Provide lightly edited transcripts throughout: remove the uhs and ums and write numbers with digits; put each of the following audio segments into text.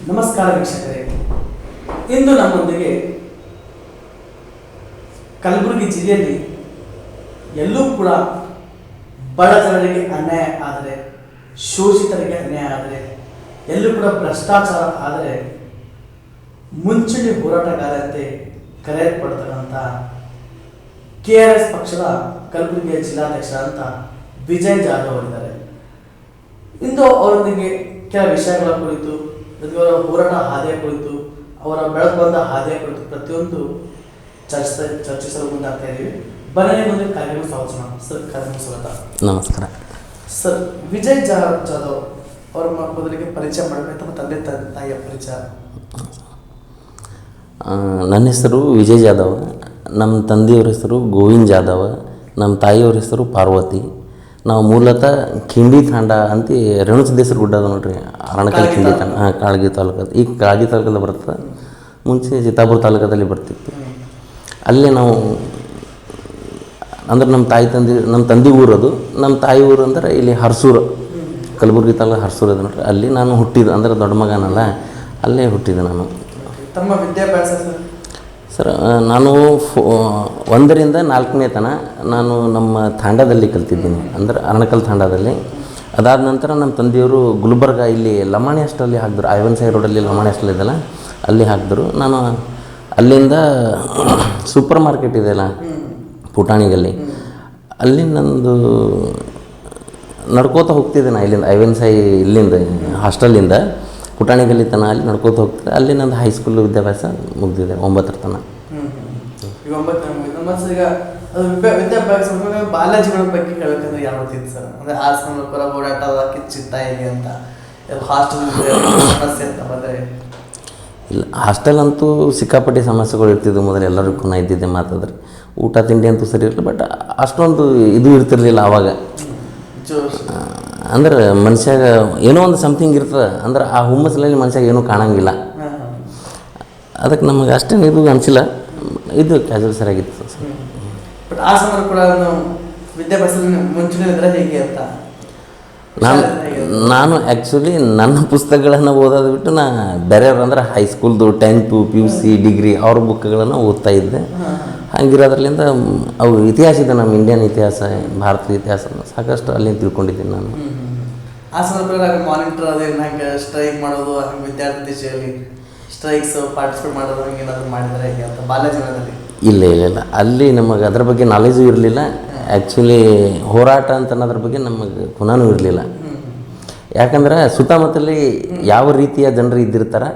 ನಮಸ್ಕಾರ ವೀಕ್ಷಕರೇ, ಇಂದು ನಮ್ಮೊಂದಿಗೆ ಕಲಬುರಗಿ ಜಿಲ್ಲೆಯಲ್ಲಿ ಎಲ್ಲೂ ಕೂಡ ಬಡ ಜನರಿಗೆ ಅನ್ಯಾಯ ಆದರೆ, ಶೋಷಿತರಿಗೆ ಅನ್ಯಾಯ ಆದರೆ, ಎಲ್ಲೂ ಕೂಡ ಭ್ರಷ್ಟಾಚಾರ ಆದರೆ ಮುಂಚೂಣಿ ಹೋರಾಟಗಾರಂತೆ ಕರೆಯಲ್ಪಡ್ತಕ್ಕಂಥ KRS ಪಕ್ಷದ ಕಲಬುರಗಿಯ ಜಿಲ್ಲಾಧ್ಯಕ್ಷರಾದಂಥ ವಿಜಯ್ ಜಾಧವ್ ಅವರಿದ್ದಾರೆ. ಇಂದು ಅವರೊಂದಿಗೆ ಕೆಲ ವಿಷಯಗಳ ಕುರಿತು, ಅವರ ಹೋರಾಟ ಹಾದಿಯ ಕುರಿತು, ಅವರ ಬೆಳೆದು ಬಂದ ಹಾದಿಯ ಕುರಿತು ಪ್ರತಿಯೊಂದು ಚರ್ಚಿಸಲು ಮುಂದಾಗ್ತಾ ಇದ್ದೀವಿ. ಬನ್ನಿ ಮುಂದೆ ಕಾರ್ಯಕ್ರಮ ಸ್ವಾಗತ. ಸರ್, ಕಾರ್ಯಕ್ರಮ ಸ್ವಾಗತ. ನಮಸ್ಕಾರ ಸರ್. ವಿಜಯ್ ಜಾಧವ್ ಅವರ ಮೊದಲಿಗೆ ಪರಿಚಯ ಮಾಡಬೇಕು, ತಮ್ಮ ತಂದೆ ತಾಯಿಯ ಪರಿಚಯ. ನನ್ನ ಹೆಸರು ವಿಜಯ್ ಜಾಧವ್. ನಮ್ಮ ತಂದೆಯವ್ರ ಹೆಸರು ಗೋವಿಂದ್ ಜಾಧವ್. ನಮ್ಮ ತಾಯಿಯವ್ರ ಹೆಸರು ಪಾರ್ವತಿ. ನಾವು ಮೂಲತಃ ಖಿಂಡಿ ತಾಂಡ ಅಂತ ರೇಣುಸಿದ್ದೇಶ್ವರ ಗುಡ್ಡ ಅದ ನೋಡ್ರಿ, ಅರಣಕಲ್ ಖಿಂಡಿ ತಾಂಡ. ಕಾಳಗಿ ತಾಲೂಕದ, ಈಗ ಕಾಳಗಿ ತಾಲೂಕಲ್ಲಿ ಬರ್ತದೆ. ಮುಂಚೆ ಚಿತ್ತಾಪುರ ತಾಲೂಕದಲ್ಲಿ ಬರ್ತಿತ್ತು. ಅಲ್ಲೇ ನಾವು ಅಂದ್ರೆ ನಮ್ಮ ತಂದೆ ಊರದು. ನಮ್ಮ ತಾಯಿ ಊರು ಅಂದ್ರೆ ಇಲ್ಲಿ ಹರ್ಸೂರು, ಕಲಬುರಗಿ ತಾಲೂಕು ಹರ್ಸೂರು ಅದು ನೋಡ್ರಿ. ಅಲ್ಲಿ ನಾನು ಹುಟ್ಟಿದ್ದು, ಅಂದ್ರೆ ದೊಡ್ಡ ಮಗನಲ್ಲ, ಅಲ್ಲೇ ಹುಟ್ಟಿದ್ದೆ ನಾನು. ತಮ್ಮ ವಿದ್ಯಾಭ್ಯಾಸ ಸರ್, ನಾನು 1ರಿಂದ 4ನೇ ತನ ನಾನು ನಮ್ಮ ತಾಂಡದಲ್ಲಿ ಕಲ್ತಿದ್ದೀನಿ, ಅಂದ್ರೆ ಅರಣಕಲ್ ತಾಂಡದಲ್ಲಿ. ಅದಾದ ನಂತರ ನಮ್ಮ ತಂದೆಯವರು ಗುಲ್ಬರ್ಗ ಇಲ್ಲಿ ಲಮಾಣಿ ಹಾಸ್ಟೆಲಲ್ಲಿ ಹಾಕಿದ್ರು. ಐವನ್ಸಾಯಿ ರೋಡಲ್ಲಿ ಲಮಾಣಿ ಹಾಸ್ಟೆಲ್ ಇದೆಯಲ್ಲ, ಅಲ್ಲಿ ಹಾಕಿದ್ರು. ನಾನು ಅಲ್ಲಿಂದ ಸೂಪರ್ ಮಾರ್ಕೆಟ್ ಇದೆಯಲ್ಲ ಪುಟಾಣಿಗಲ್ಲಿ, ಅಲ್ಲಿ ನಂದು ನಡ್ಕೋತ ಹೋಗ್ತಿದ್ದೆ ನಾನು. ಇಲ್ಲಿಂದ ಐವನ್ಸಾಯಿ ಇಲ್ಲಿಂದ ಹಾಸ್ಟೆಲಿಂದ ಪುಟಾಣಿಗಲ್ಲಿ ತನ ಅಲ್ಲಿ ನಡ್ಕೋತ ಹೋಗ್ತಿದ್ದೆ. ಅಲ್ಲಿ ನಂದು ಹೈಸ್ಕೂಲ್ ವಿದ್ಯಾಭ್ಯಾಸ ಮುಗಿದಿದೆ 9ರ ತನ. ಈಗ ವಿದ್ಯಾಭ್ಯಾಸ ಬಾಲ್ಯ ಜೀವನದ ಬಗ್ಗೆ ಹೇಳ್ಬೇಕಂದ್ರೆ ಯಾವ ರೀತಿ ಸರ್? ಅಂದರೆ ಆಸ್ಮರ ಓಡಾಟದ ಕಿಚ್ಚಿತ್ತ ಹೇಗೆ ಅಂತ, ಹಾಸ್ಟೆಲ್ ಸಮಸ್ಯೆ ಅಂತ ಬಂದರೆ? ಇಲ್ಲ, ಹಾಸ್ಟೆಲ್ ಅಂತೂ ಸಿಕ್ಕಾಪಟ್ಟೆ ಸಮಸ್ಯೆಗಳು ಇರ್ತಿದ್ವು ಮೊದಲು. ಎಲ್ಲರಿಗೂ ನಾ ಇದ್ದಿದ್ದೆ ಮಾತಾದ್ರೆ. ಊಟ ತಿಂಡಿ ಅಂತೂ ಸರಿ ಇರಲಿಲ್ಲ, ಬಟ್ ಅಷ್ಟೊಂದು ಇದು ಇರ್ತಿರ್ಲಿಲ್ಲ ಆವಾಗ. ಅಂದ್ರೆ ಮನುಷ್ಯಾಗ ಏನೋ ಒಂದು ಸಮಥಿಂಗ್ ಇರ್ತದೆ, ಅಂದ್ರೆ ಆ ಹುಮ್ಮಸ್ಸಲ್ಲಿ ಮನುಷ್ಯಾಗ ಏನೂ ಕಾಣಂಗಿಲ್ಲ. ಅದಕ್ಕೆ ನಮಗೆ ಅಷ್ಟೇನು ಇದು ಅನಿಸಿಲ್ಲ, ಇದು ಕ್ಯಾಜುವಲ್ ಸರಿಯಾಗಿತ್ತು. ಬಟ್ ಆ ಸಮಯ ಕೂಡ ವಿದ್ಯಾಭ್ಯಾಸದಲ್ಲಿ ಮುಂಚೂಣಿ ಇದ್ರೆ ಹೇಗೆ ಅಂತ ನಾನು ಆ್ಯಕ್ಚುಲಿ ನನ್ನ ಪುಸ್ತಕಗಳನ್ನು ಓದೋದು ಬಿಟ್ಟು ನಾ ಬೇರೆಯವ್ರು ಅಂದ್ರೆ ಹೈಸ್ಕೂಲ್ದು 10th PUC ಡಿಗ್ರಿ ಅವ್ರ ಬುಕ್ಗಳನ್ನು ಓದ್ತಾ ಇದ್ದೆ. ಹಂಗಿರೋದ್ರಲ್ಲಿಂದ ಅವು ಇತಿಹಾಸ ಇದೆ, ನಮ್ಮ ಇಂಡಿಯನ್ ಇತಿಹಾಸ, ಭಾರತದ ಇತಿಹಾಸ ಸಾಕಷ್ಟು ಅಲ್ಲಿ ತಿಳ್ಕೊಂಡಿದ್ದೀನಿ ನಾನು. ಆ ಸಂದರ್ಭದಲ್ಲಿ ಮಾನಿಟರ್ ಅದೇ ಹಂಗೆ ಸ್ಟ್ರೈಕ್ ಮಾಡೋದು, ಹಂಗೆ ವಿದ್ಯಾರ್ಥಿ ದಿಶೆಯಲ್ಲಿ ಸ್ಟ್ರೈಕ್ಸ್ ಪಾರ್ಟಿಸಿಪೇಟ್ ಮಾಡೋದು, ಹಂಗೆ ಏನಾದರೂ ಮಾಡಿದರೆ ಹೇಗೆ ಅಂತ ಬಾಲ್ಯ ಜೀವನದಲ್ಲಿ? ಇಲ್ಲ, ಅಲ್ಲಿ ನಮಗೆ ಅದ್ರ ಬಗ್ಗೆ ನಾಲೆಜು ಇರಲಿಲ್ಲ. ಆ್ಯಕ್ಚುಲಿ ಹೋರಾಟ ಅಂತ ಅನ್ನೋದ್ರ ಬಗ್ಗೆ ನಮಗೆ ಗುಣನೂ ಇರಲಿಲ್ಲ. ಯಾಕಂದ್ರೆ ಸುತ್ತಮುತ್ತಲಿ ಯಾವ ರೀತಿಯ ಜನರು ಇದ್ದಿರ್ತಾರೆ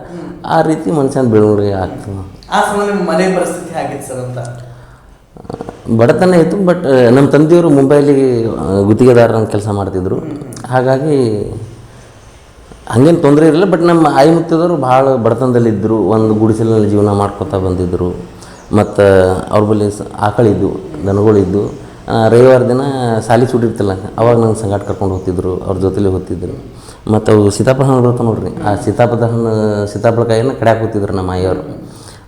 ಆ ರೀತಿ ಮನುಷ್ಯನ ಬೆಳವಣಿಗೆ ಆಗ್ತದೆ. ಆ ಸಮಯದಲ್ಲಿ ಮನೆ ಪರಿಸ್ಥಿತಿ ಆಗಿತ್ತು ಸರ್ ಅಂತ? ಬಡತನ ಇತ್ತು, ಬಟ್ ನಮ್ಮ ತಂದೆಯವರು ಮುಂಬೈಲಿ ಗುತ್ತಿಗೆದಾರರ ಕೆಲಸ ಮಾಡ್ತಿದ್ರು. ಹಾಗಾಗಿ ಹಂಗೇನು ತೊಂದರೆ ಇರಲಿಲ್ಲ. ಬಟ್ ನಮ್ಮ ಆಯಿ ಮುತ್ತಿದವರು ಭಾಳ ಬಡತನದಲ್ಲಿದ್ದರು. ಒಂದು ಗುಡಿಸಲಿನಲ್ಲಿ ಜೀವನ ಮಾಡ್ಕೊತಾ ಬಂದಿದ್ದರು. ಮತ್ತು ಅವ್ರ ಬಳಿ ಆಕಳಿದ್ದು, ದನಗಳಿದ್ದು. ರವಿವಾರ ದಿನ ಸಾಲಿ ಸುಟ್ಟಿರ್ತಿಲ್ಲ, ಅವಾಗ ನಂಗೆ ಸಂಗಾಟ ಕರ್ಕೊಂಡು ಹೋಗ್ತಿದ್ರು, ಅವ್ರ ಜೊತೆಲಿ ಹೋಗ್ತಿದ್ರು. ಮತ್ತು ಅವು ಸೀತಾಫಲ ಹಣ್ಣು ಬರ್ತಾವೆ ನೋಡ್ರಿ, ಆ ಸೀತಾಫಲ ಕಾಯಿನ ಕಡ್ಯಾಕೆ ಹೋಗ್ತಿದ್ರು ನಮ್ಮ ಆಯಿಯವರು.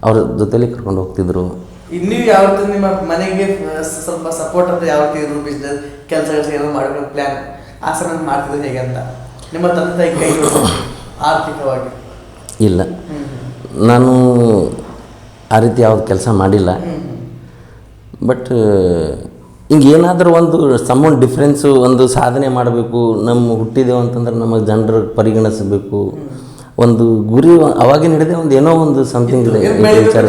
ಅವ್ರ ಜೊತೆಲಿ ಕರ್ಕೊಂಡು ಹೋಗ್ತಿದ್ರು. ನೀವು ಯಾವ ರೀತಿ ನಿಮ್ಮ ಮನೆಗೆ ಸ್ವಲ್ಪ ಸಪೋರ್ಟ್ ಅಂತ ಯಾವ ರೀತಿ ಇದ್ರು? ಬಿಸ್ನೆಸ್ ಕೆಲಸ ಏನೋ ಮಾಡಬೇಕು ಪ್ಲ್ಯಾನ್ ಆ ಸಮಯ ಮಾಡ್ತಿದ್ರು ಹೇಗೆ ಅಂತ ನಿಮ್ಮ ತಂದೆ ತಾಯಿ ಕೈ ಆರ್ಥಿಕವಾಗಿ? ಇಲ್ಲ, ನಾನು ಆ ರೀತಿ ಯಾವ್ದು ಕೆಲಸ ಮಾಡಿಲ್ಲ. ಬಟ್ ಹಿಂಗೆ ಏನಾದರೂ ಒಂದು ಸಮ್ಮನ್ ಡಿಫ್ರೆನ್ಸು, ಒಂದು ಸಾಧನೆ ಮಾಡಬೇಕು, ನಮ್ಮ ಹುಟ್ಟಿದೆವು ಅಂತಂದ್ರೆ ನಮಗೆ ಜನರು ಪರಿಗಣಿಸಬೇಕು, ಒಂದು ಗುರಿ ಅವಾಗಿನ ಹಿಡಿದೆ ಒಂದು ಏನೋ ಒಂದು ಸಮಥಿಂಗ್ ಇದೆ ವಿಚಾರ.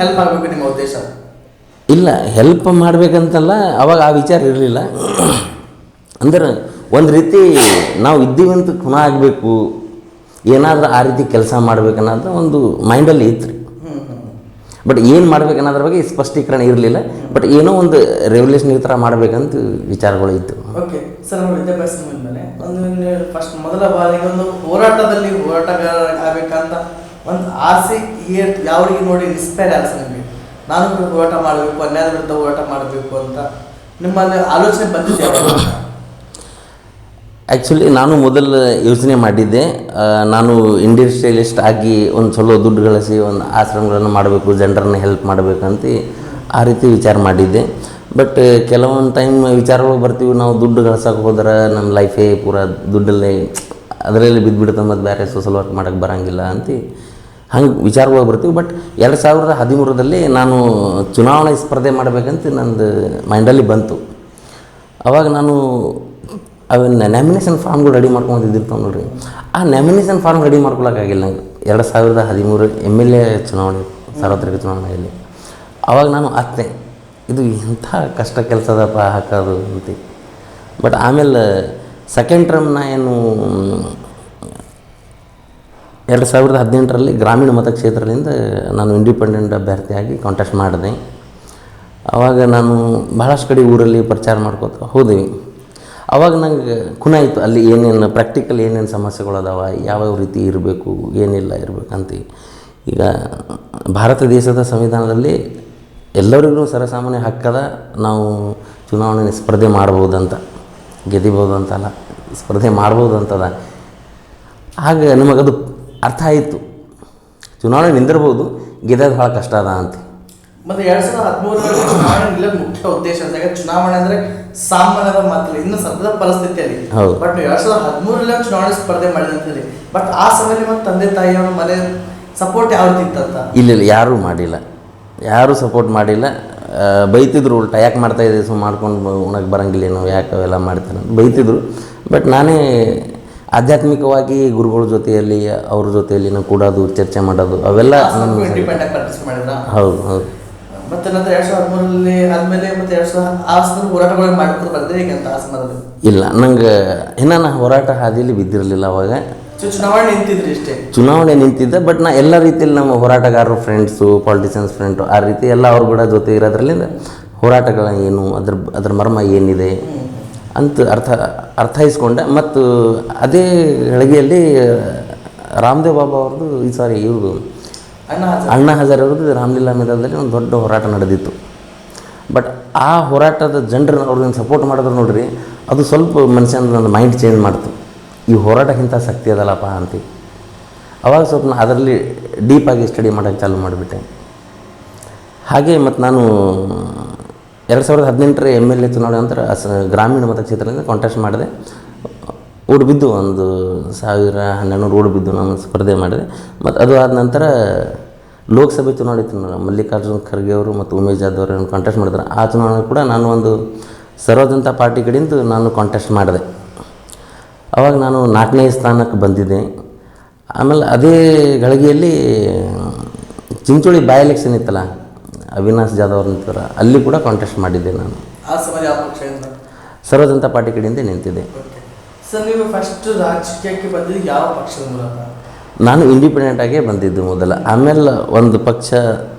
ಹೆಲ್ಪ್ ಆಗಬೇಕು ನಿಮ್ಮ ಉದ್ದೇಶ? ಇಲ್ಲ, ಹೆಲ್ಪ್ ಮಾಡಬೇಕಂತಲ್ಲ, ಅವಾಗ ಆ ವಿಚಾರ ಇರಲಿಲ್ಲ. ಅಂದ್ರೆ ಒಂದು ರೀತಿ ನಾವು ಇದ್ದೀವಿ ಅಂತ ಖುನ ಆಗಬೇಕು, ಏನಾದರೂ ಆ ರೀತಿ ಕೆಲಸ ಮಾಡ್ಬೇಕನ್ನೋದು ಒಂದು ಮೈಂಡಲ್ಲಿ ಇತ್ತು ರೀ. ಬಟ್ ಏನು ಮಾಡ್ಬೇಕನ್ನೋದ್ರ ಬಗ್ಗೆ ಸ್ಪಷ್ಟೀಕರಣ ಇರಲಿಲ್ಲ. ಬಟ್ ಏನೋ ಒಂದು ರೆವಲ್ಯೂಷನ್ ಈ ಥರ ಮಾಡ್ಬೇಕಂತ ವಿಚಾರಗಳು ಇತ್ತು. ಓಕೆ ಸರ್, ನಮ್ಮ ವಿದ್ಯಾಭ್ಯಾಸ ಮೇಲೆ ಒಂದು ಫಸ್ಟ್ ಮೊದಲ ಬಾರಿಗೆ ಒಂದು ಹೋರಾಟದಲ್ಲಿ ಹೋರಾಟಗಾರ ಆಗಬೇಕಂತ ಒಂದು ಆಸೆ ಯಾವರಿಗೆ ನೋಡಿ ಇನ್ಸ್ಪೈರ್ ಆಸೆ ನಿಮಗೆ? ನಾನು ಹೋರಾಟ ಮಾಡಬೇಕು, ಅನ್ಯಾಯದ ವಿರುದ್ಧ ಹೋರಾಟ ಮಾಡಬೇಕು ಅಂತ ನಿಮ್ಮಲ್ಲಿ ಆಲೋಚನೆ ಬಂದಿದೆ? ಆ್ಯಕ್ಚುಲಿ ನಾನು ಮೊದಲು ಯೋಚನೆ ಮಾಡಿದ್ದೆ, ನಾನು ಇಂಡಸ್ಟ್ರಿಯಲಿಸ್ಟ್ ಆಗಿ ಒಂದು ಚಲೋ ದುಡ್ಡು ಗಳಿಸಿ ಒಂದು ಆಶ್ರಮಗಳನ್ನು ಮಾಡಬೇಕು, ಜನರನ್ನು ಹೆಲ್ಪ್ ಮಾಡಬೇಕಂತ ಆ ರೀತಿ ವಿಚಾರ ಮಾಡಿದ್ದೆ. ಬಟ್ ಕೆಲವೊಂದು ಟೈಮ್ ವಿಚಾರಗಳು ಬರ್ತೀವಿ, ನಾವು ದುಡ್ಡು ಗಳಿಸೋಕೆ ಹೋದ್ರೆ ನಮ್ಮ ಲೈಫೇ ಪೂರಾ ದುಡ್ಡಲ್ಲೇ ಅದರಲ್ಲಿ ಬಿದ್ದುಬಿಡುತ್ತೆ ಮತ್ತು ಬೇರೆ ಸೋಷಲ್ ವರ್ಕ್ ಮಾಡೋಕ್ಕೆ ಬರೋಂಗಿಲ್ಲ ಅಂತ ಹಂಗೆ ವಿಚಾರಗಳು ಬರ್ತೀವಿ. ಬಟ್ 2013ರಲ್ಲಿ ನಾನು ಚುನಾವಣೆ ಸ್ಪರ್ಧೆ ಮಾಡಬೇಕಂತ ನಂದು ಮೈಂಡಲ್ಲಿ ಬಂತು. ಅವಾಗ ನಾನು ಅವನ್ನ ನಾಮಿನೇಷನ್ ಫಾರ್ಮ್ಗಳು ರೆಡಿ ಮಾಡ್ಕೊಂಡಿದ್ದಿರ್ತಾವೆ ನೋಡ್ರಿ. ಆ ನಾಮಿನೇಷನ್ ಫಾರ್ಮ್ ರೆಡಿ ಮಾಡ್ಕೊಳಕ್ಕಾಗಿಲ್ಲ ನಂಗೆ 2013 MLA ಚುನಾವಣೆ, ಸಾರ್ವತ್ರಿಕ ಚುನಾವಣೆಯಲ್ಲಿ. ಆವಾಗ ನಾನು ಅತ್ತೆ ಇದು ಎಂಥ ಕಷ್ಟ ಕೆಲಸದಪ್ಪ ಹಾಕೋದು ಅಂತ. ಬಟ್ ಆಮೇಲೆ ಸೆಕೆಂಡ್ ಟರ್ಮ್ನ ಏನು 2018ರಲ್ಲಿ ಗ್ರಾಮೀಣ ಮತಕ್ಷೇತ್ರದಿಂದ ನಾನು ಇಂಡಿಪೆಂಡೆಂಟ್ ಅಭ್ಯರ್ಥಿಯಾಗಿ ಕಾಂಟೆಸ್ಟ್ ಮಾಡಿದೆ. ಆವಾಗ ನಾನು ಬಹಳಷ್ಟು ಕಡೆ ಊರಲ್ಲಿ ಪ್ರಚಾರ ಮಾಡ್ಕೋತ ಹೋದ್ವಿ. ಆವಾಗ ನಂಗೆ ಖುನಾಯಿತು ಅಲ್ಲಿ ಏನೇನು ಪ್ರಾಕ್ಟಿಕಲ್ ಏನೇನು ಸಮಸ್ಯೆಗಳು ಅದಾವ, ಯಾವ್ಯಾವ ರೀತಿ ಇರಬೇಕು, ಏನಿಲ್ಲ ಇರಬೇಕಂತ. ಈಗ ಭಾರತ ದೇಶದ ಸಂವಿಧಾನದಲ್ಲಿ ಎಲ್ಲರಿಗೂ ಸರಸಾಮಾನ್ಯ ಹಕ್ಕದ ನಾವು ಚುನಾವಣೆ ಸ್ಪರ್ಧೆ ಮಾಡ್ಬೋದಂತ, ಗೆದಿಬೋದು ಅಂತಲ್ಲ, ಸ್ಪರ್ಧೆ ಮಾಡ್ಬೋದು ಅಂತದ. ಹಾಗೆ ನಮಗದು ಅರ್ಥ ಆಯಿತು, ಚುನಾವಣೆ ನಿಂದಿರ್ಬೋದು, ಗೆದ್ದೋದು ಭಾಳ ಕಷ್ಟ ಅದ ಅಂತ. ಮತ್ತು 2013ರಲ್ಲಿ ಚುನಾವಣೆ ನಿಲ್ಲೋದು ಮುಖ್ಯ ಉದ್ದೇಶ ಅಂತ. ಚುನಾವಣೆ ಅಂದರೆ ಸಾಮಾನ್ಯದ ಮಾತಿಲ್ಲ, ಇನ್ನು ಸದ್ಯದ ಪರಿಸ್ಥಿತಿಯಲ್ಲಿ. ಹೌದು. ಬಟ್ 2013ರಲ್ಲಿ ಚುನಾವಣೆ ಸ್ಪರ್ಧೆ ಮಾಡಿದೆ ಅಂತ ಹೇಳಿ. ಬಟ್ ಆ ಸಮಯದಲ್ಲಿ ಮತ್ತು ತಂದೆ ತಾಯಿಯವ್ರ ಮನೆ ಸಪೋರ್ಟ್ ಯಾವ ರೀತಿ ಇತ್ತಂತ? ಇಲ್ಲ ಯಾರೂ ಮಾಡಿಲ್ಲ, ಯಾರೂ ಸಪೋರ್ಟ್ ಮಾಡಿಲ್ಲ. ಬೈತಿದ್ರು ಉಲ್ಟಾ, ಯಾಕೆ ಮಾಡ್ತಾಯಿದ್ದೆ, ಮಾಡ್ಕೊಂಡು ಉಣಕ್ಕೆ ಬರೋಂಗಿಲ್ಲೇನೋ, ಯಾಕೆ ಅವೆಲ್ಲ ಮಾಡ್ತಾನೆ ಬೈತಿದ್ರು. ಬಟ್ ನಾನೇ ಆಧ್ಯಾತ್ಮಿಕವಾಗಿ ಗುರುಗಳ ಜೊತೆಯಲ್ಲಿ ಅವ್ರ ಜೊತೆಯಲ್ಲಿ ನಾವು ಕೂಡೋದು, ಚರ್ಚೆ ಮಾಡೋದು ಅವೆಲ್ಲ ಇಂಡಿಪೆಂಡೆಂಟ್ ಪ್ರಾಕ್ಟೀಸ್ ಮಾಡಿದ್ರ? ಹೌದು ಹೌದು. ಮತ್ತು ನಂತರ 2013ರಲ್ಲಿ ಆದಮೇಲೆ ಮತ್ತು 2000 ಹೋರಾಟಗಳು ಮಾಡ್ಕೊಂಡು ಬಂದರೆ ಈಗ ಅಂತ ಆ ಸಮಯದಲ್ಲಿ? ಇಲ್ಲ, ನಂಗೆ ಇನ್ನೂ ನಾನು ಹೋರಾಟ ಹಾದಿಯಲ್ಲಿ ಬಿದ್ದಿರಲಿಲ್ಲ ಅವಾಗ. ಚುನಾವಣೆ ನಿಂತಿದ್ರಿ ಇಷ್ಟೇ? ಚುನಾವಣೆ ನಿಂತಿದ್ದೆ. ಬಟ್ ನಾ ಎಲ್ಲ ರೀತಿಯಲ್ಲಿ ನಮ್ಮ ಹೋರಾಟಗಾರರು, ಫ್ರೆಂಡ್ಸು, ಪಾಲಿಟಿಷಿಯನ್ಸ್ ಫ್ರೆಂಡು, ಆ ರೀತಿ ಎಲ್ಲ ಅವ್ರ ಕೂಡ ಜೊತೆ ಇರೋದ್ರಲ್ಲಿಂದ ಹೋರಾಟಗಳ ಏನು, ಅದ್ರ ಮರ್ಮ ಏನಿದೆ ಅಂತ ಅರ್ಥೈಸ್ಕೊಂಡೆ. ಮತ್ತು ಅದೇ ಗಳಿಗೆಯಲ್ಲಿ ರಾಮದೇವ್ ಬಾಬಾ ಅವ್ರದ್ದು ಇವ್ರದ್ದು ಅಣ್ಣಾ ಹಜಾರೆ ಅವ್ರದ್ದು ರಾಮಲೀಲಾ ಮೇಳದಲ್ಲಿ ಒಂದು ದೊಡ್ಡ ಹೋರಾಟ ನಡೆದಿತ್ತು. ಬಟ್ ಆ ಹೋರಾಟದ ಜನರು ಅವ್ರನ್ನ ಸಪೋರ್ಟ್ ಮಾಡಿದ್ರು ನೋಡ್ರಿ, ಅದು ಸ್ವಲ್ಪ ಮನುಷ್ಯನ ನನ್ನ ಮೈಂಡ್ ಚೇಂಜ್ ಮಾಡ್ತು. ಈ ಹೋರಾಟಕ್ಕಿಂತ ಶಕ್ತಿ ಅದಲ್ಲಪ್ಪ ಅಂತ. ಅವಾಗ ಸ್ವಲ್ಪ ನಾನು ಅದರಲ್ಲಿ ಡೀಪಾಗಿ ಸ್ಟಡಿ ಮಾಡೋಕ್ಕೆ ಚಾಲು ಮಾಡಿಬಿಟ್ಟೆ. ಹಾಗೆ ಮತ್ತು ನಾನು 2018 MLA ಚುನಾವಣೆ ನಂತರ ಗ್ರಾಮೀಣ ಮತಕ್ಷೇತ್ರದಿಂದ ಕಾಂಟೆಸ್ಟ್ ಮಾಡಿದೆ. ಓಡ್ ಬಿದ್ದು ಒಂದು 1100 ಓಡ್ ಬಿದ್ದು ನಾನು ಸ್ಪರ್ಧೆ ಮಾಡಿದೆ. ಮತ್ತು ಅದು ಆದ ನಂತರ ಲೋಕಸಭೆ ಚುನಾವಣೆ ಇತ್ತು, ಮಲ್ಲಿಕಾರ್ಜುನ್ ಖರ್ಗೆ ಅವರು ಮತ್ತು ಉಮೇಶ್ ಜಾಧವ್ ಅವರು ಕಾಂಟೆಸ್ಟ್ ಮಾಡಿದ್ರು. ಆ ಚುನಾವಣೆ ಕೂಡ ನಾನು ಒಂದು ಸರ್ವ ಜನತಾ ಪಾರ್ಟಿ ಕಡೆಯಿಂದ ನಾನು ಕಾಂಟೆಸ್ಟ್ ಮಾಡಿದೆ. ಆವಾಗ ನಾನು 4ನೇ ಸ್ಥಾನಕ್ಕೆ ಬಂದಿದ್ದೆ. ಆಮೇಲೆ ಅದೇ ಗಳಿಗೆಯಲ್ಲಿ ಚಿಂಚೋಳಿ ಬೈ ಎಲೆಕ್ಷನ್ ಇತ್ತಲ್ಲ, ಅವಿನಾಶ್ ಜಾಧವ್ ಅವ್ರು ನಿಂತರ, ಅಲ್ಲಿ ಕೂಡ ಕಾಂಟೆಸ್ಟ್ ಮಾಡಿದ್ದೆ ನಾನು. ಆ ಸಮಯ ಯಾವ ಪಕ್ಷದಿಂದ? ಸರ್ವ ಜನತಾ ಪಾರ್ಟಿ ಕಡೆಯಿಂದ ನಿಂತಿದ್ದೆ. ಸರ್, ನೀವು ಫಸ್ಟ್ ರಾಜಕೀಯಕ್ಕೆ ಬಂದಿದ್ದು ಯಾವ ಪಕ್ಷದ ಮೂಲಕ? ನಾನು ಇಂಡಿಪೆಂಡೆಂಟಾಗೇ ಬಂದಿದ್ದು ಮೊದಲ. ಆಮೇಲೆ ಒಂದು ಪಕ್ಷ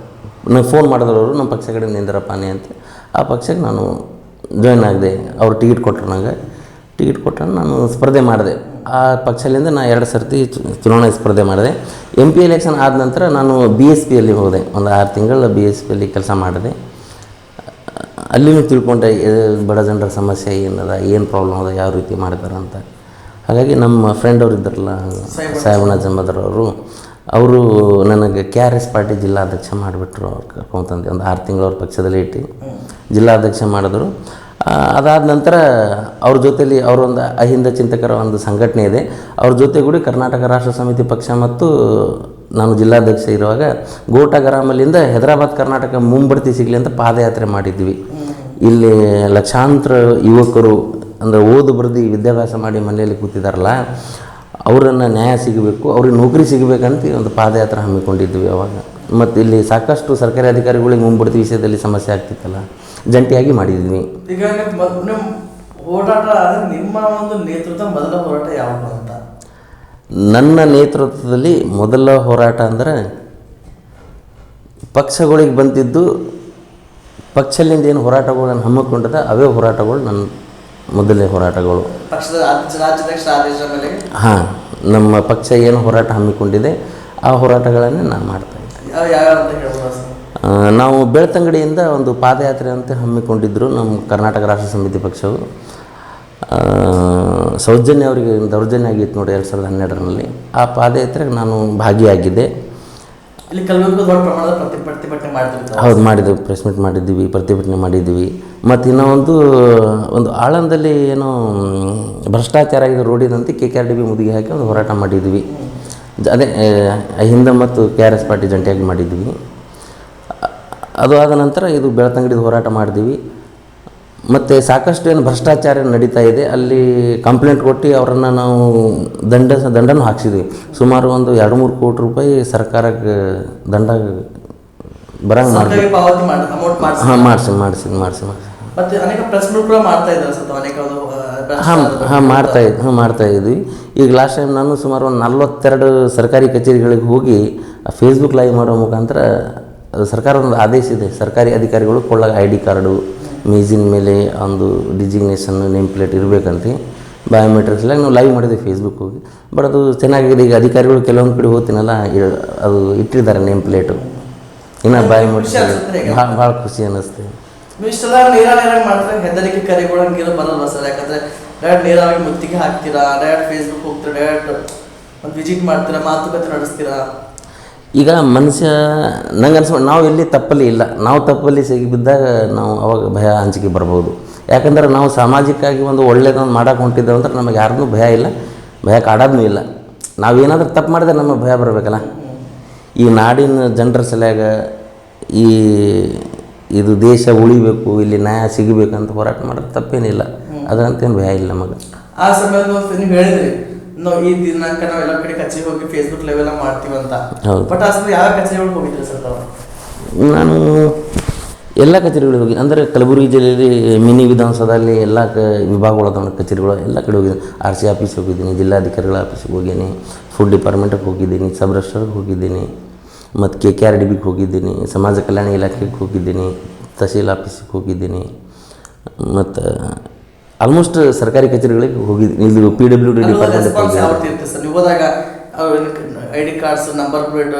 ನನಗೆ ಫೋನ್ ಮಾಡಿದವರು, ನಮ್ಮ ಪಕ್ಷ ಕಡೆ ನಿಂದಿರಪ್ಪಾನೆ ಅಂತ. ಆ ಪಕ್ಷಕ್ಕೆ ನಾನು ಜಾಯ್ನ್ ಆಗಿದೆ. ಅವ್ರು ಟಿಕೆಟ್ ಕೊಟ್ಟರು, ನನಗೆ ಟಿಕೆಟ್ ಕೊಟ್ಟರೆ ನಾನು ಸ್ಪರ್ಧೆ ಮಾಡಿದೆ. ಆ ಪಕ್ಷದಿಂದ ನಾನು 2 ಸರ್ತಿ ಚುನಾವಣೆ ಸ್ಪರ್ಧೆ ಮಾಡಿದೆ. MP ಎಲೆಕ್ಷನ್ ಆದ ನಂತರ ನಾನು BSPಯಲ್ಲಿ ಹೋದೆ. ಒಂದು 6 ತಿಂಗಳು BSPಯಲ್ಲಿ ಕೆಲಸ ಮಾಡಿದೆ. ಅಲ್ಲಿನೂ ತಿಳ್ಕೊಂಡೆ ಬಡ ಜನರ ಸಮಸ್ಯೆ ಏನದ, ಏನು ಪ್ರಾಬ್ಲಮ್ ಅದ, ಯಾವ ರೀತಿ ಮಾಡ್ತಾರೆ ಅಂತ. ಹಾಗಾಗಿ ನಮ್ಮ ಫ್ರೆಂಡ್ ಅವರು ಇದ್ದಾರಲ್ಲ, ಸಾಹೇಬಣ್ಣ ಜಂಬದರವರು, ಅವರು ನನಗೆ KRS ಪಾರ್ಟಿ ಜಿಲ್ಲಾಧ್ಯಕ್ಷ ಮಾಡಿಬಿಟ್ರು. ಅವ್ರು ಕರ್ಕೊಂತಂದೆ ಒಂದು 6 ತಿಂಗಳು ಅವ್ರ ಪಕ್ಷದಲ್ಲಿ ಇಟ್ಟು ಜಿಲ್ಲಾಧ್ಯಕ್ಷ ಮಾಡಿದ್ರು. ಅದಾದ ನಂತರ ಅವ್ರ ಜೊತೆಯಲ್ಲಿ ಅವರೊಂದು ಅಹಿಂದ ಚಿಂತಕರ ಒಂದು ಸಂಘಟನೆ ಇದೆ, ಅವ್ರ ಜೊತೆಗೂಡಿ ಕರ್ನಾಟಕ ರಾಷ್ಟ್ರ ಸಮಿತಿ ಪಕ್ಷ ಮತ್ತು ನಾನು ಜಿಲ್ಲಾಧ್ಯಕ್ಷ ಇರುವಾಗ ಗೋಟಗರಾಮಲ್ಲಿಂದ ಹೈದರಾಬಾದ್ ಕರ್ನಾಟಕ ಮುಂಬಡ್ತಿ ಸಿಗಲಿ ಅಂತ ಪಾದಯಾತ್ರೆ ಮಾಡಿದ್ವಿ. ಇಲ್ಲಿ ಲಕ್ಷಾಂತರ ಯುವಕರು ಅಂದರೆ ಓದು ಬರೆದು ವಿದ್ಯಾಭ್ಯಾಸ ಮಾಡಿ ಮನೆಯಲ್ಲಿ ಕೂತಿದ್ದಾರಲ್ಲ, ಅವರನ್ನು ನ್ಯಾಯ ಸಿಗಬೇಕು, ಅವ್ರಿಗೆ ನೌಕರಿ ಸಿಗಬೇಕಂತ ಒಂದು ಪಾದಯಾತ್ರೆ ಹಮ್ಮಿಕೊಂಡಿದ್ವಿ ಅವಾಗ. ಮತ್ತು ಇಲ್ಲಿ ಸಾಕಷ್ಟು ಸರ್ಕಾರಿ ಅಧಿಕಾರಿಗಳಿಗೆ ಮುಂಬಡ್ತಿ ವಿಷಯದಲ್ಲಿ ಸಮಸ್ಯೆ ಆಗ್ತಿತ್ತಲ್ಲ, ಜಂಟಿಯಾಗಿ ಮಾಡಿದ್ವಿ. ಈಗ ನಿಮ್ಮ ಹೋರಾಟ, ನಿಮ್ಮ ಒಂದು ನೇತೃತ್ವ ಮೊದಲ ಹೋರಾಟ ಯಾವುದು ಅಂತ? ನನ್ನ ನೇತೃತ್ವದಲ್ಲಿ ಮೊದಲ ಹೋರಾಟ ಅಂದರೆ ಪಕ್ಷಗಳಿಗೆ ಬಂದಿದ್ದು, ಪಕ್ಷದಿಂದ ಏನು ಹೋರಾಟಗಳನ್ನು ಹಮ್ಮಿಕೊಂಡಿದೆ ಅವೇ ಹೋರಾಟಗಳು ನನ್ನ ಮೊದಲನೇ ಹೋರಾಟಗಳು. ಪಕ್ಷದ ರಾಜ್ಯಾಧ್ಯಕ್ಷರ ಆದೇಶದ ಮೇಲೆ? ಹಾಂ, ನಮ್ಮ ಪಕ್ಷ ಏನು ಹೋರಾಟ ಹಮ್ಮಿಕೊಂಡಿದೆ ಆ ಹೋರಾಟಗಳನ್ನೇ ನಾನು ಮಾಡ್ತಾಯಿದ್ದೆ. ಯಾವ ಅಂತ ಹೇಳ್ಬೋದು? ನಾವು ಬೆಳ್ತಂಗಡಿಯಿಂದ ಒಂದು ಪಾದಯಾತ್ರೆ ಅಂತ ಹಮ್ಮಿಕೊಂಡಿದ್ದರು ನಮ್ಮ ಕರ್ನಾಟಕ ರಾಷ್ಟ್ರ ಸಮಿತಿ ಪಕ್ಷವು. ಸೌಜನ್ಯ ಅವರಿಗೆ ದೌರ್ಜನ್ಯ ಆಗಿತ್ತು ನೋಡಿ 2012ರಲ್ಲಿ. ಆ ಪಾದಯಾತ್ರೆಗೆ ನಾನು ಭಾಗಿಯಾಗಿದ್ದೆ. ಇಲ್ಲಿ ಕಲಬುರಗಿ ದೊಡ್ಡ ಪ್ರಮಾಣದ ಪ್ರತಿಭಟನೆ ಮಾಡ್ತಿರ್ತಾರೆ. ಹೌದು, ಮಾಡಿದ್ದೆವು, ಪ್ರೆಸ್ ಮೀಟ್ ಮಾಡಿದ್ದೀವಿ, ಪ್ರತಿಭಟನೆ ಮಾಡಿದ್ದೀವಿ. ಮತ್ತು ಇನ್ನೂ ಒಂದು ಆಳಂದಲ್ಲಿ ಏನೋ ಭ್ರಷ್ಟಾಚಾರ ಇದು ರೋಡಿದಂತೆ KKRDB ಮುದುಗಿ ಹಾಕಿ ಒಂದು ಹೋರಾಟ ಮಾಡಿದ್ವಿ. ಅದೇ ಹಿಂದೆ ಮತ್ತು KRS ಪಾರ್ಟಿ ಜಂಟಿಯಾಗಿ ಮಾಡಿದ್ವಿ. ಅದು ಆದ ನಂತರ ಇದು ಬೆಳ್ತಂಗಡಿದು ಹೋರಾಟ ಮಾಡಿದ್ವಿ. ಮತ್ತು ಸಾಕಷ್ಟು ಏನು ಭ್ರಷ್ಟಾಚಾರ ನಡೀತಾ ಇದೆ ಅಲ್ಲಿ ಕಂಪ್ಲೇಂಟ್ ಕೊಟ್ಟು ಅವರನ್ನು ನಾವು ದಂಡನೂ ಹಾಕ್ಸಿದ್ವಿ. ಸುಮಾರು ಒಂದು 2-3 ಕೋಟಿ ರೂಪಾಯಿ ಸರ್ಕಾರಕ್ಕೆ ದಂಡ ಬರಂಗೆ ಮಾಡಿದ್ವಿ. ಹಾಂ, ಮಾಡಿಸಿ ಮತ್ತೆ ಅನೇಕ ಪ್ರೆಸ್ ಮೀಟ್ ಕೂಡ ಮಾಡ್ತಾ ಇದ್ದಾರೆ ಸರ್, ಅನೇಕ ಮಾಡ್ತಾ ಇದ್ವಿ. ಈಗ ಲಾಸ್ಟ್ ಟೈಮ್ ನಾನು ಸುಮಾರು ಒಂದು 42 ಸರ್ಕಾರಿ ಕಚೇರಿಗಳಿಗೆ ಹೋಗಿ ಫೇಸ್ಬುಕ್ ಲೈವ್ ಮಾಡೋ ಮುಖಾಂತರ ಅದು ಸರ್ಕಾರದ ಒಂದು ಆದೇಶ ಇದೆ, ಸರ್ಕಾರಿ ಅಧಿಕಾರಿಗಳು ಕೊಳ್ಳಾಗ ID ಕಾರ್ಡು, ಮೇಜಿನ ಮೇಲೆ ಒಂದು ಡಿಜಿಗ್ನೇಷನ್ ನೇಮ್ ಪ್ಲೇಟ್ ಇರಬೇಕಂತ ಬಯೋಮೆಟ್ರಿಕ್ಸ್ ಎಲ್ಲ ನಾವು ಲೈವ್ ಮಾಡಿದ್ವಿ ಫೇಸ್ಬುಕ್ ಹೋಗಿ. ಬಟ್ ಅದು ಚೆನ್ನಾಗಿದೆ. ಈಗ ಅಧಿಕಾರಿಗಳು ಕೆಲವೊಂದು ಕಡೆ ಹೋಗ್ತೀನಲ್ಲ, ಅದು ಇಟ್ಟಿದ್ದಾರೆ ನೇಮ್ ಪ್ಲೇಟು, ಇನ್ನು ಬಯೋಮೆಟ್ರಿಕ್ ಭಾಳ ಖುಷಿ ಅನ್ನಿಸ್ತು. ಇಷ್ಟೆಲ್ಲ ನೇರಾಗಿ ಮಾಡ್ತಾರೆ, ಹೆದರಿಕೆ ಕರೆಗಳು ಹಂಗೆಲ್ಲ ಬರಲ್ವ ಸರ್? ಯಾಕಂದರೆ ಡೈರೆಕ್ಟ್ ನೇರವಾಗಿ ಮುತ್ತಿಗೆ ಹಾಕ್ತೀರಾ, ಡೈರೆಕ್ಟ್ ಫೇಸ್ಬುಕ್ ಹೋಗ್ತೀರಾ, ಡೈರೆಕ್ಟ್ ಒಂದು ವಿಸಿಟ್ ಮಾಡ್ತೀರಾ, ಮಾತುಕತೆ ನಡೆಸ್ತೀರಾ? ಈಗ ಮನುಷ್ಯ ನಂಗೆ ಅನ್ಸ್ಬೋದು ನಾವು ಎಲ್ಲಿ ತಪ್ಪಲ್ಲಿ ಇಲ್ಲ, ನಾವು ತಪ್ಪಲ್ಲಿ ಸಿಗಿಬಿದ್ದಾಗ ನಾವು ಅವಾಗ ಭಯ ಅಂಜಿಕೆ ಬರ್ಬೋದು. ಯಾಕಂದ್ರೆ ನಾವು ಸಾಮಾಜಿಕವಾಗಿ ಒಂದು ಒಳ್ಳೆಯದೊಂದು ಮಾಡೋಕೆ ಹೊಂಟಿದ್ದೇವೆ ಅಂದ್ರೆ ನಮಗೆ ಯಾರನ್ನೂ ಭಯ ಇಲ್ಲ, ಭಯ ಕಾಡೋದೂ ಇಲ್ಲ. ನಾವೇನಾದ್ರೂ ತಪ್ಪು ಮಾಡಿದ್ರೆ ನಮಗೆ ಭಯ ಬರಬೇಕಲ್ಲ. ಈ ನಾಡಿನ ಜನರ ಸಲುವಾಗ ಇದು ದೇಶ ಉಳಿಬೇಕು, ಇಲ್ಲಿ ನ್ಯಾಯ ಸಿಗಬೇಕಂತ ಹೋರಾಟ ಮಾಡೋದು ತಪ್ಪೇನಿಲ್ಲ, ಅದರಂತೇನು ಭಯ ಇಲ್ಲ ನಮಗೆ. ಆ ಸಮಯದಲ್ಲಿ ನೀವು ಹೇಳಿದ್ರಿ ನಾವು ಈ ದಿನಾಂಕ ನಾವೆಲ್ಲ ಕಡೆ ಕಚೇರಿ ಹೋಗಿ ಫೇಸ್ಬುಕ್ ಲೈವ್ ಎಲ್ಲ ಮಾಡ್ತೀವಿ ಅಂತ. ಬಟ್ ಆ ಸಮಯ ಯಾವ ಕಚೇರಿಗಳಿಗೆ ಹೋಗಿದ್ರಿ ಸರ್ ತಾವು? ನಾನು ಎಲ್ಲ ಕಚೇರಿಗಳಿಗೆ ಹೋಗಿ, ಅಂದರೆ ಕಲಬುರಗಿ ಜಿಲ್ಲೆಯಲ್ಲಿ ಮಿನಿ ವಿಧಾನಸೌಧದಲ್ಲಿ ಎಲ್ಲ ವಿಭಾಗಗಳ ಕಚೇರಿಗಳು ಎಲ್ಲ ಕಡೆ ಹೋಗಿದ್ದೀನಿ. RC ಆಫೀಸ್ ಹೋಗಿದ್ದೀನಿ, ಜಿಲ್ಲಾಧಿಕಾರಿಗಳ ಆಫೀಸಿಗೆ ಹೋಗಿದ್ದೀನಿ, ಫುಡ್ ಡಿಪಾರ್ಟ್ಮೆಂಟಿಗೆ ಹೋಗಿದ್ದೀನಿ, ಸಬ್ ರಿಜಿಸ್ಟ್ರಾರ್ಗೆ ಹೋಗಿದ್ದೀನಿ, ಮತ್ತು KKRDBಗೆ ಹೋಗಿದ್ದೀನಿ, ಸಮಾಜ ಕಲ್ಯಾಣ ಇಲಾಖೆಗೆ ಹೋಗಿದ್ದೀನಿ, ತಹಸೀಲ್ ಆಫೀಸಿಗೆ ಹೋಗಿದ್ದೀನಿ, ಮತ್ತು ಆಲ್ಮೋಸ್ಟ್ ಸರ್ಕಾರಿ ಕಚೇರಿಗಳಿಗೆ ಹೋಗಿದ್ದೀನಿ. ಇಲ್ಲಿ PWD ಡಿಪಾರ್ಟ್ಮೆಂಟ್ ನೀವು ಹೋದಾಗ ID ಕಾರ್ಡ್ಸ್ ನಂಬರ್ ಪ್ಲೇಟ್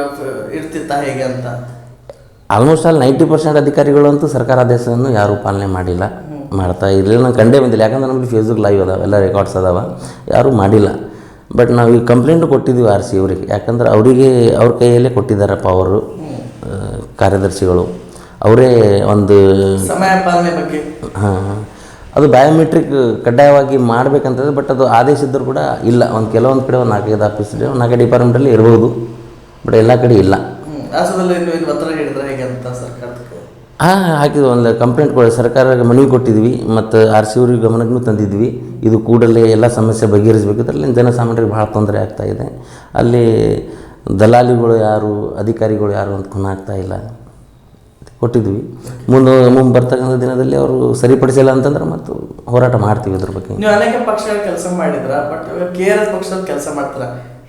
ಇರ್ತಿತ್ತಾ ಹೇಗೆ ಅಂತ? ಆಲ್ಮೋಸ್ಟ್ ಅಲ್ಲಿ 90% ಅಧಿಕಾರಿಗಳು ಅಂತೂ ಸರ್ಕಾರ ಆದೇಶವನ್ನು ಯಾರೂ ಪಾಲನೆ ಮಾಡಿಲ್ಲ, ಮಾಡ್ತಾ ಇರಲಿಲ್ಲ. ನಾನು ಕಂಡೇ ಬಂದಿಲ್ಲ, ಯಾಕಂದ್ರೆ ನಮ್ಮಲ್ಲಿ ಫೇಸ್ಬುಕ್ ಲೈವ್ ಅದಾವೆ, ಎಲ್ಲ ರೆಕಾರ್ಡ್ಸ್ ಅದಾವೆ, ಯಾರೂ ಮಾಡಿಲ್ಲ. ಬಟ್ ನಾವು ಈಗ ಕಂಪ್ಲೇಂಟು ಕೊಟ್ಟಿದ್ದೀವಿ RC ಅವರಿಗೆ, ಯಾಕಂದ್ರೆ ಅವರಿಗೆ ಅವ್ರ ಕೈಯಲ್ಲೇ ಕೊಟ್ಟಿದ್ದಾರಪ್ಪ ಅವರು ಕಾರ್ಯದರ್ಶಿಗಳು, ಅವರೇ ಒಂದು ಸಮಯ ಪಾಲನೆ ಬಗ್ಗೆ. ಹಾಂ, ಅದು ಬಯೋಮೆಟ್ರಿಕ್ ಕಡ್ಡಾಯವಾಗಿ ಮಾಡಬೇಕಂತಂದ್ರೆ, ಬಟ್ ಅದು ಆದೇಶ ಇದ್ದರೂ ಕೂಡ ಇಲ್ಲ. ಕೆಲವೊಂದು ಕಡೆ ಒಂದು 4-5 ಆಫೀಸ್ ಇದೆ, 4 ಡಿಪಾರ್ಟ್ಮೆಂಟಲ್ಲಿ ಇರ್ಬೋದು, ಬಟ್ ಎಲ್ಲ ಕಡೆ ಇಲ್ಲ. ಹಾಕಿದ್ವಿ, ಒಂದು ಕಂಪ್ಲೇಂಟ್ ಸರ್ಕಾರಕ್ಕೆ ಮನವಿ ಕೊಟ್ಟಿದ್ವಿ, ಮತ್ತು RC ಅವ್ರಿಗೆ ಗಮನಕ್ಕೂ ತಂದಿದ್ವಿ. ಇದು ಕೂಡಲೇ ಎಲ್ಲ ಸಮಸ್ಯೆ ಬಗೆಹರಿಸಬೇಕಿದ್ರಲ್ಲಿ ಜನಸಾಮಾನ್ಯರಿಗೆ ಭಾಳ ತೊಂದರೆ ಆಗ್ತಾಯಿದೆ. ಅಲ್ಲಿ ದಲಾಲಿಗಳು ಯಾರು, ಅಧಿಕಾರಿಗಳು ಯಾರು ಅಂತ ಖುನಾಗ್ತಾ ಇಲ್ಲ, ಕೊಟ್ಟಿದ್ವಿ. ಮುಂದೆ ಬರ್ತಕ್ಕಂಥ ದಿನದಲ್ಲಿ ಅವರು ಸರಿಪಡಿಸಿಲ್ಲ ಅಂತಂದ್ರೆ ಮತ್ತು ಹೋರಾಟ ಮಾಡ್ತೀವಿ ಇದ್ರ ಬಗ್ಗೆ. ನೀವು ಅನೇಕ ಪಕ್ಷಗಳ ಕೆಲಸ ಮಾಡಿದ್ರ, ಬಟ್ KRS ಪಕ್ಷದಲ್ಲಿ ಕೆಲಸ ಮಾಡ್ತಾರ,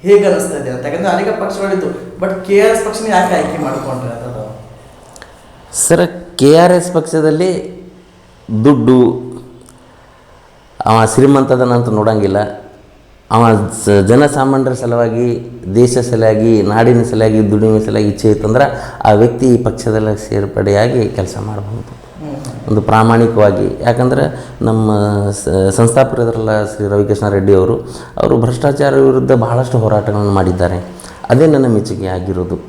ಹೇಗೆ ಅನಿಸ್ತಾ ಇದೆ ಅಂತ? ಯಾಕಂದರೆ ಅನೇಕ ಪಕ್ಷಗಳಿತ್ತು, ಬಟ್ KRS ಪಕ್ಷನ ಯಾಕೆ ಆಯ್ಕೆ ಮಾಡಿಕೊಂಡ್ರೆ ಅಂತ? ಸರ್, KRS ಪಕ್ಷದಲ್ಲಿ ದುಡ್ಡು, ಅವ ಶ್ರೀಮಂತದನಂತ ನೋಡೋಂಗಿಲ್ಲ. ಅವ ಜನಸಾಮಾನ್ಯರ ಸಲುವಾಗಿ, ದೇಶ ಸಲುವಾಗಿ, ನಾಡಿನ ಸಲುವಾಗಿ, ದುಡಿಮೆ ಸಲುವಾಗಿ ಇಚ್ಛೆ ಇತ್ತಂದ್ರೆ ಆ ವ್ಯಕ್ತಿ ಈ ಪಕ್ಷದಲ್ಲಿ ಸೇರ್ಪಡೆಯಾಗಿ ಕೆಲಸ ಮಾಡಬಹುದು ಒಂದು ಪ್ರಾಮಾಣಿಕವಾಗಿ. ಯಾಕಂದರೆ ನಮ್ಮ ಸಂಸ್ಥಾಪಕರಲ್ಲ ಶ್ರೀ ರವಿಕೃಷ್ಣ ರೆಡ್ಡಿ ಅವರು ಭ್ರಷ್ಟಾಚಾರ ವಿರುದ್ಧ ಬಹಳಷ್ಟು ಹೋರಾಟಗಳನ್ನು ಮಾಡಿದ್ದಾರೆ. ಅದೇ ನನ್ನ ಮೆಚ್ಚುಗೆ ಆಗಿರೋದು.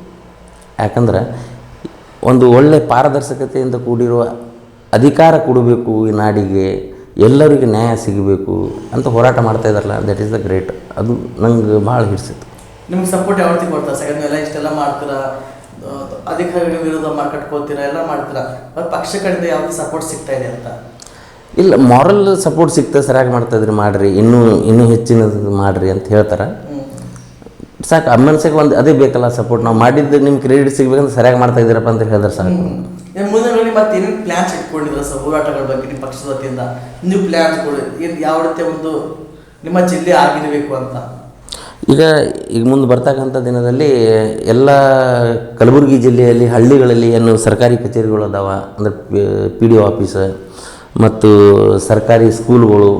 ಯಾಕಂದ್ರೆ ಒಂದು ಒಳ್ಳೆಯ ಪಾರದರ್ಶಕತೆಯಿಂದ ಕೂಡಿರುವ ಅಧಿಕಾರ ಕೊಡಬೇಕು ಈ ನಾಡಿಗೆ, ಎಲ್ಲರಿಗೆ ನ್ಯಾಯ ಸಿಗಬೇಕು ಅಂತ ಹೋರಾಟ ಮಾಡ್ತಾ ಇದ್ದಾರಲ್ಲ, ದಟ್ ಈಸ್ ದ ಗ್ರೇಟ್. ಅದು ನಂಗೆ ಭಾಳ ಹಿಡಿಸಿತ್ತು. ನಿಮ್ಗೆ ಸಪೋರ್ಟ್ ಯಾವ ರೀತಿ ಕೊಡ್ತಾರೆ ಸರ್? ಎಲ್ಲ ಇಷ್ಟೆಲ್ಲ ಮಾಡ್ತೀರಾ, ಅಧಿಕಾರಿಗಳ ವಿರುದ್ಧ ಕಟ್ಕೋತೀರಾ, ಎಲ್ಲ ಮಾಡ್ತೀರಾ, ಬಟ್ ಪಕ್ಷ ಕಡೆಯಿಂದ ಯಾವ ಸಪೋರ್ಟ್ ಸಿಗ್ತಾ ಇದೆ ಅಂತ? ಇಲ್ಲ, ಮಾರಲ್ ಸಪೋರ್ಟ್ ಸಿಗ್ತದೆ, ಸರಿಯಾಗಿ ಮಾಡ್ತಾಯಿದ್ರಿ, ಮಾಡಿರಿ, ಇನ್ನೂ ಹೆಚ್ಚಿನದು ಮಾಡಿರಿ ಅಂತ ಹೇಳ್ತಾರೆ. ಸಾಕು, ಮನಸ್ಸಿಗೆ ಒಂದು ಅದೇ ಬೇಕಲ್ಲ ಸಪೋರ್ಟ್. ನಾವು ಮಾಡಿದ್ದು ನಿಮ್ಗೆ ಕ್ರೆಡಿಟ್ ಸಿಗ್ಬೇಕಂತ ಸರಿಯಾಗಿ ಮಾಡ್ತಾ ಇದ್ದೀರಪ್ಪ ಅಂತ ಹೇಳಿದ್ರೆ ಸಾಕು. ಮುಂದಿನ ಮತ್ತೆ ಏನೇನು ಪ್ಲ್ಯಾನ್ಸ್ ಇಟ್ಕೊಂಡಿದ್ರ ಸರ್ ಹೋರಾಟಗಳ ಬಗ್ಗೆ ನಿಮ್ಮ ಪಕ್ಷದ ವತಿಯಿಂದ? ನೀವು ಪ್ಲ್ಯಾನ್ಸ್ ಕೊಡಿ, ಏನು ಯಾವ ರೀತಿಯ ಒಂದು ನಿಮ್ಮ ಜಿಲ್ಲೆ ಆಗಿರಬೇಕು ಅಂತ? ಈಗ ಮುಂದೆ ಬರ್ತಕ್ಕಂಥ ದಿನದಲ್ಲಿ ಎಲ್ಲ ಕಲಬುರಗಿ ಜಿಲ್ಲೆಯಲ್ಲಿ ಹಳ್ಳಿಗಳಲ್ಲಿ ಏನು ಸರ್ಕಾರಿ ಕಚೇರಿಗಳು ಅದಾವ, ಅಂದರೆ PDO ಆಫೀಸ್ ಮತ್ತು ಸರ್ಕಾರಿ ಸ್ಕೂಲ್ಗಳು,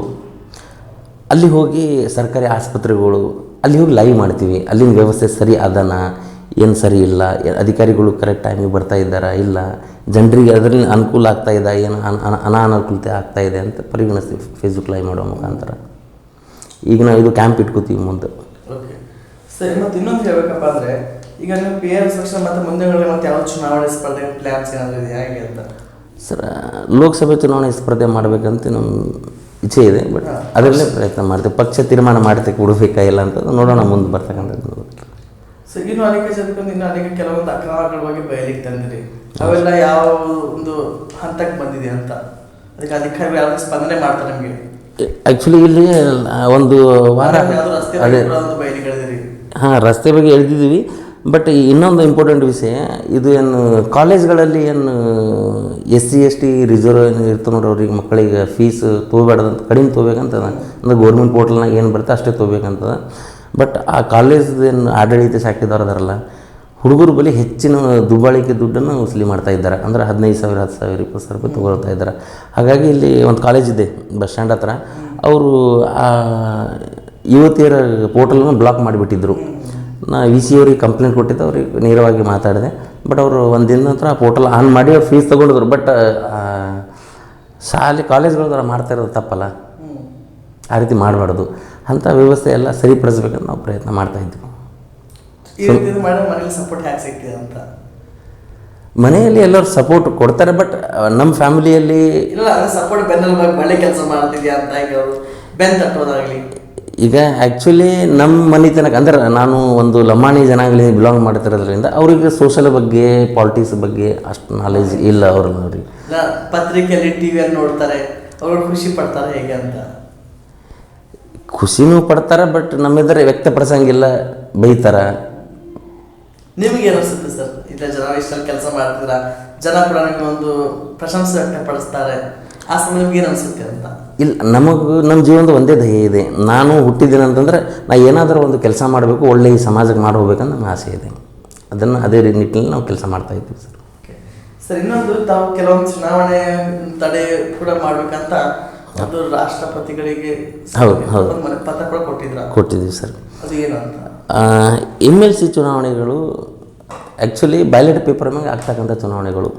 ಅಲ್ಲಿ ಹೋಗಿ ಸರ್ಕಾರಿ ಆಸ್ಪತ್ರೆಗಳು, ಅಲ್ಲಿ ಹೋಗಿ ಲೈವ್ ಮಾಡ್ತೀವಿ. ಅಲ್ಲಿನ ವ್ಯವಸ್ಥೆ ಸರಿ ಅದನ, ಏನು ಸರಿ ಇಲ್ಲ, ಅಧಿಕಾರಿಗಳು ಕರೆಕ್ಟ್ ಟೈಮಿಗೆ ಬರ್ತಾ ಇದ್ದಾರಾ ಇಲ್ಲ, ಜನರಿಗೆ ಅದರಿಂದ ಅನುಕೂಲ ಆಗ್ತಾಯಿದೆ, ಏನು ಅನಾನುಕೂಲತೆ ಆಗ್ತಾಯಿದೆ ಅಂತ ಪರಿಗಣಿಸ್ತೀವಿ ಫೇಸ್ಬುಕ್ ಲೈವ್ ಮಾಡೋ ಮುಖಾಂತರ. ಈಗ ನಾವು ಇದು ಕ್ಯಾಂಪ್ ಇಟ್ಕೋತೀವಿ ಮುಂದೆ. ಓಕೆ ಸರಿ, ಮತ್ತೆ ಇನ್ನೊಂದು ಹೇಳ್ಬೇಕಪ್ಪ ಅಂದ್ರೆ ಈಗ ನೀವು ಪಿ ಆರ್ ಸೆಕ್ಷನ್ ಮತ್ತೆ ಮುಂದೆಗಳಿಗೆ ಮತ್ತೆ ಯಾವ ಚುನಾವಣೆ ಸ್ಪರ್ಧೆ ಪ್ಲಾನ್ಸ್ ಏನಾದ್ರು ಇದೆ ಹೇಗೆ ಅಂತ? ಸರ್, ಲೋಕಸಭೆ ಚುನಾವಣೆ ಸ್ಪರ್ಧೆ ಮಾಡಬೇಕಂತ ನಮ್ಮ ಇಚ್ಛೆ ಇದೆ. ಬಟ್ ಅದರಲ್ಲೇ ಪ್ರಯತ್ನ ಮಾಡ್ತೀವಿ. ಪಕ್ಷ ತೀರ್ಮಾನ ಮಾಡ್ತೇವೆ ಬಿಡಬೇಕಾ ಇಲ್ಲ ಅಂತ ನೋಡೋಣ ಮುಂದೆ ಬರ್ತಕ್ಕಂಥದ್ದು. ಸೊ ಇನ್ನು ಅನೇಕ ಜನಕ್ಕೆ ಇನ್ನು ಅನೇಕ ಕೆಲವೊಂದು ಅಕ್ರಮಗಳ ಬಗ್ಗೆ ಬಯಲಿಗೆ ತಂದಿರಿ, ಅವೆಲ್ಲ ಯಾವ ಒಂದು ಹಂತಕ್ಕೆ ಬಂದಿದೆ ಅಂತ ಅದಕ್ಕೆ ಅಧಿಕಾರಿಗಳು ಯಾವ್ದು ಸ್ಪಂದನೆ ಮಾಡ್ತಾರೆ ನಿಮಗೆ? ಆ್ಯಕ್ಚುಲಿ ಇಲ್ಲಿ ಒಂದು ವಾರ ರಸ್ತೆ ಬಯಲಿಗೆಳೆದಿರಿ. ಹಾಂ, ರಸ್ತೆ ಬಗ್ಗೆ ಎಳೆದಿದ್ದೀವಿ. ಬಟ್ ಇನ್ನೊಂದು ಇಂಪಾರ್ಟೆಂಟ್ ವಿಷಯ, ಇದು ಏನು ಕಾಲೇಜ್ಗಳಲ್ಲಿ ಏನು SC ST ರಿಸರ್ವ್ ಏನು ಇರ್ತದೆ ನೋಡ್ರಿ, ಅವ್ರಿಗೆ ಮಕ್ಕಳಿಗೆ ಫೀಸ್ ತೊಗೋಬೇಡ್ದಂತ, ಕಡಿಮೆ ತೊಗೋಬೇಕಂತದ. ಅಂದರೆ ಗೌರ್ಮೆಂಟ್ ಪೋರ್ಟಲ್ನಾಗ ಏನು ಬರುತ್ತೆ ಅಷ್ಟೇ ತೊಗೋಬೇಕಂತದ. ಬಟ್ ಆ ಕಾಲೇಜ್ದು ಏನು ಆಡಳಿತ ಶಾಖೆದವ್ರು ಅದಾರಲ್ಲ, ಹುಡುಗರು ಬಳಿ ಹೆಚ್ಚಿನ ದುಬ್ಬಾಳಿಕೆ ದುಡ್ಡನ್ನು ವಸೂಲಿ ಮಾಡ್ತಾ ಇದ್ದಾರೆ. ಅಂದರೆ 15,000 10,000 20,000 ರೂಪಾಯಿ ತೊಗೊಳ್ತಾ ಇದ್ದಾರೆ. ಹಾಗಾಗಿ ಇಲ್ಲಿ ಒಂದು ಕಾಲೇಜ್ ಇದೆ ಬಸ್ ಸ್ಟ್ಯಾಂಡ್ ಹತ್ರ, ಅವರು ಆ ಯುವತಿಯರ ಪೋರ್ಟಲನ್ನು ಬ್ಲಾಕ್ ಮಾಡಿಬಿಟ್ಟಿದ್ರು. ನಾ VC ಅವ್ರಿಗೆ ಕಂಪ್ಲೇಂಟ್ ಕೊಟ್ಟಿದ್ದೆ, ಅವ್ರಿಗೆ ನೇರವಾಗಿ ಮಾತಾಡಿದೆ. ಬಟ್ ಅವರು ಒಂದು ದಿನ ನಂತರ ಆ ಪೋರ್ಟಲ್ ಆನ್ ಮಾಡಿ ಅವ್ರು ಫೀಸ್ ತೊಗೊಂಡಿದ್ರು. ಬಟ್ ಶಾಲೆ ಕಾಲೇಜ್ಗಳದಾರ ಮಾಡ್ತಾ ಇರೋದು ತಪ್ಪಲ್ಲ, ಆ ರೀತಿ ಮಾಡಬಾರ್ದು. ಅಂಥ ವ್ಯವಸ್ಥೆ ಎಲ್ಲ ಸರಿಪಡಿಸ್ಬೇಕಂತ ನಾವು ಪ್ರಯತ್ನ ಮಾಡ್ತಾಯಿದ್ವಿ. ಮನೇಲಿ ಸಪೋರ್ಟ್ ಹ್ಯಾಕ್ ಸಿಗ್ತಿದೆ ಅಂತ? ಮನೆಯಲ್ಲಿ ಎಲ್ಲರೂ ಸಪೋರ್ಟ್ ಕೊಡ್ತಾರೆ. ಬಟ್ ನಮ್ಮ ಫ್ಯಾಮಿಲಿಯಲ್ಲಿ ಇಲ್ಲ, ಸಪೋರ್ಟ್ ಬೆನ್ನಲ್ಲಿ ಒಳ್ಳೆ ಕೆಲಸ ಮಾಡ್ತಿದ್ಯಾ ಅಂತ ಈಗ ಅವರು ಬೆನ್ ತಟ್ಟೋದಾಗಲಿ. ಈಗ ಆ್ಯಕ್ಚುಲಿ ನಮ್ಮ ಮನೆತನಕ ಅಂದರೆ ನಾನು ಒಂದು ಲಂಬಾಣಿ ಜನಾಂಗಗಳಿಗೆ ಬಿಲಾಂಗ್ ಮಾಡ್ತಿರೋದ್ರಿಂದ ಅವರಿಗೆ ಸೋಷಲ್ ಬಗ್ಗೆ ಪಾಲಿಟಿಕ್ಸ್ ಬಗ್ಗೆ ಅಷ್ಟು ನಾಲೆಜ್ ಇಲ್ಲ. ಅವ್ರಿಗೆ ಪತ್ರಿಕೆಯಲ್ಲಿ ಟಿವಿಯಲ್ಲಿ ನೋಡ್ತಾರೆ, ಅವರು ಖುಷಿ ಪಡ್ತಾರೆ ಹೇಗೆ ಅಂತ? ಖುಷಿನೂ ಪಡ್ತಾರೆ, ಬಟ್ ನಮ್ಮೆದುರು ವ್ಯಕ್ತಪಡಿಸಂಗಿಲ್ಲ, ಬೈತಾರೆ. ನಿಮಗೆ ಅನಿಸುತ್ತೆ ಸರ್, ಇಲ್ಲ ಜನ ಇಷ್ಟಲ್ಲಿ ಕೆಲಸ ಮಾಡ್ತಿದ್ದೀರಾ, ಜನ ಕೂಡ ನಿಮಗೆ ಒಂದು ಪ್ರಶಂಸೆ ವ್ಯಕ್ತಪಡಿಸ್ತಾರೆ, ಆ ಸಮಯ ನಿಮ್ಗೆ ಏನು ಅನಿಸುತ್ತೆ ಅಂತ? ಇಲ್ಲ, ನಮ್ಮ ಜೀವನದ ಒಂದೇ ಧ್ಯೇಯ ಇದೆ. ನಾನು ಹುಟ್ಟಿದ್ದೀನಿ ಅಂತಂದರೆ ನಾ ಏನಾದರೂ ಒಂದು ಕೆಲಸ ಮಾಡಬೇಕು, ಒಳ್ಳೆ ಈ ಸಮಾಜಕ್ಕೆ ಮಾಡಿ ಹೋಗ್ಬೇಕಂತ ನಮ್ಮ ಆಸೆ ಇದೆ. ಅದನ್ನು ಅದೇ ನಿಟ್ಟಿನಲ್ಲಿ ನಾವು ಕೆಲಸ ಮಾಡ್ತಾಯಿದ್ದೀವಿ ಸರ್. ಸರ್, ಇನ್ನೊಂದು ತಾವು ಕೆಲವೊಂದು ಚುನಾವಣೆ ತಡೆ ಕೂಡ ಮಾಡಬೇಕಂತ ಅದು ರಾಷ್ಟ್ರಪತಿಗಳಿಗೆ ಹೌದು ಪತ್ರ ಕೂಡ ಕೊಟ್ಟಿದ್ದೀವಿ ಸರ್. ಅದು ಏನಂತ? MLC ಚುನಾವಣೆಗಳು ಆ್ಯಕ್ಚುಲಿ ಬ್ಯಾಲೆಟ್ ಪೇಪರ್ ಮ್ಯಾಗೆ ಆಗ್ತಕ್ಕಂಥ ಚುನಾವಣೆಗಳು.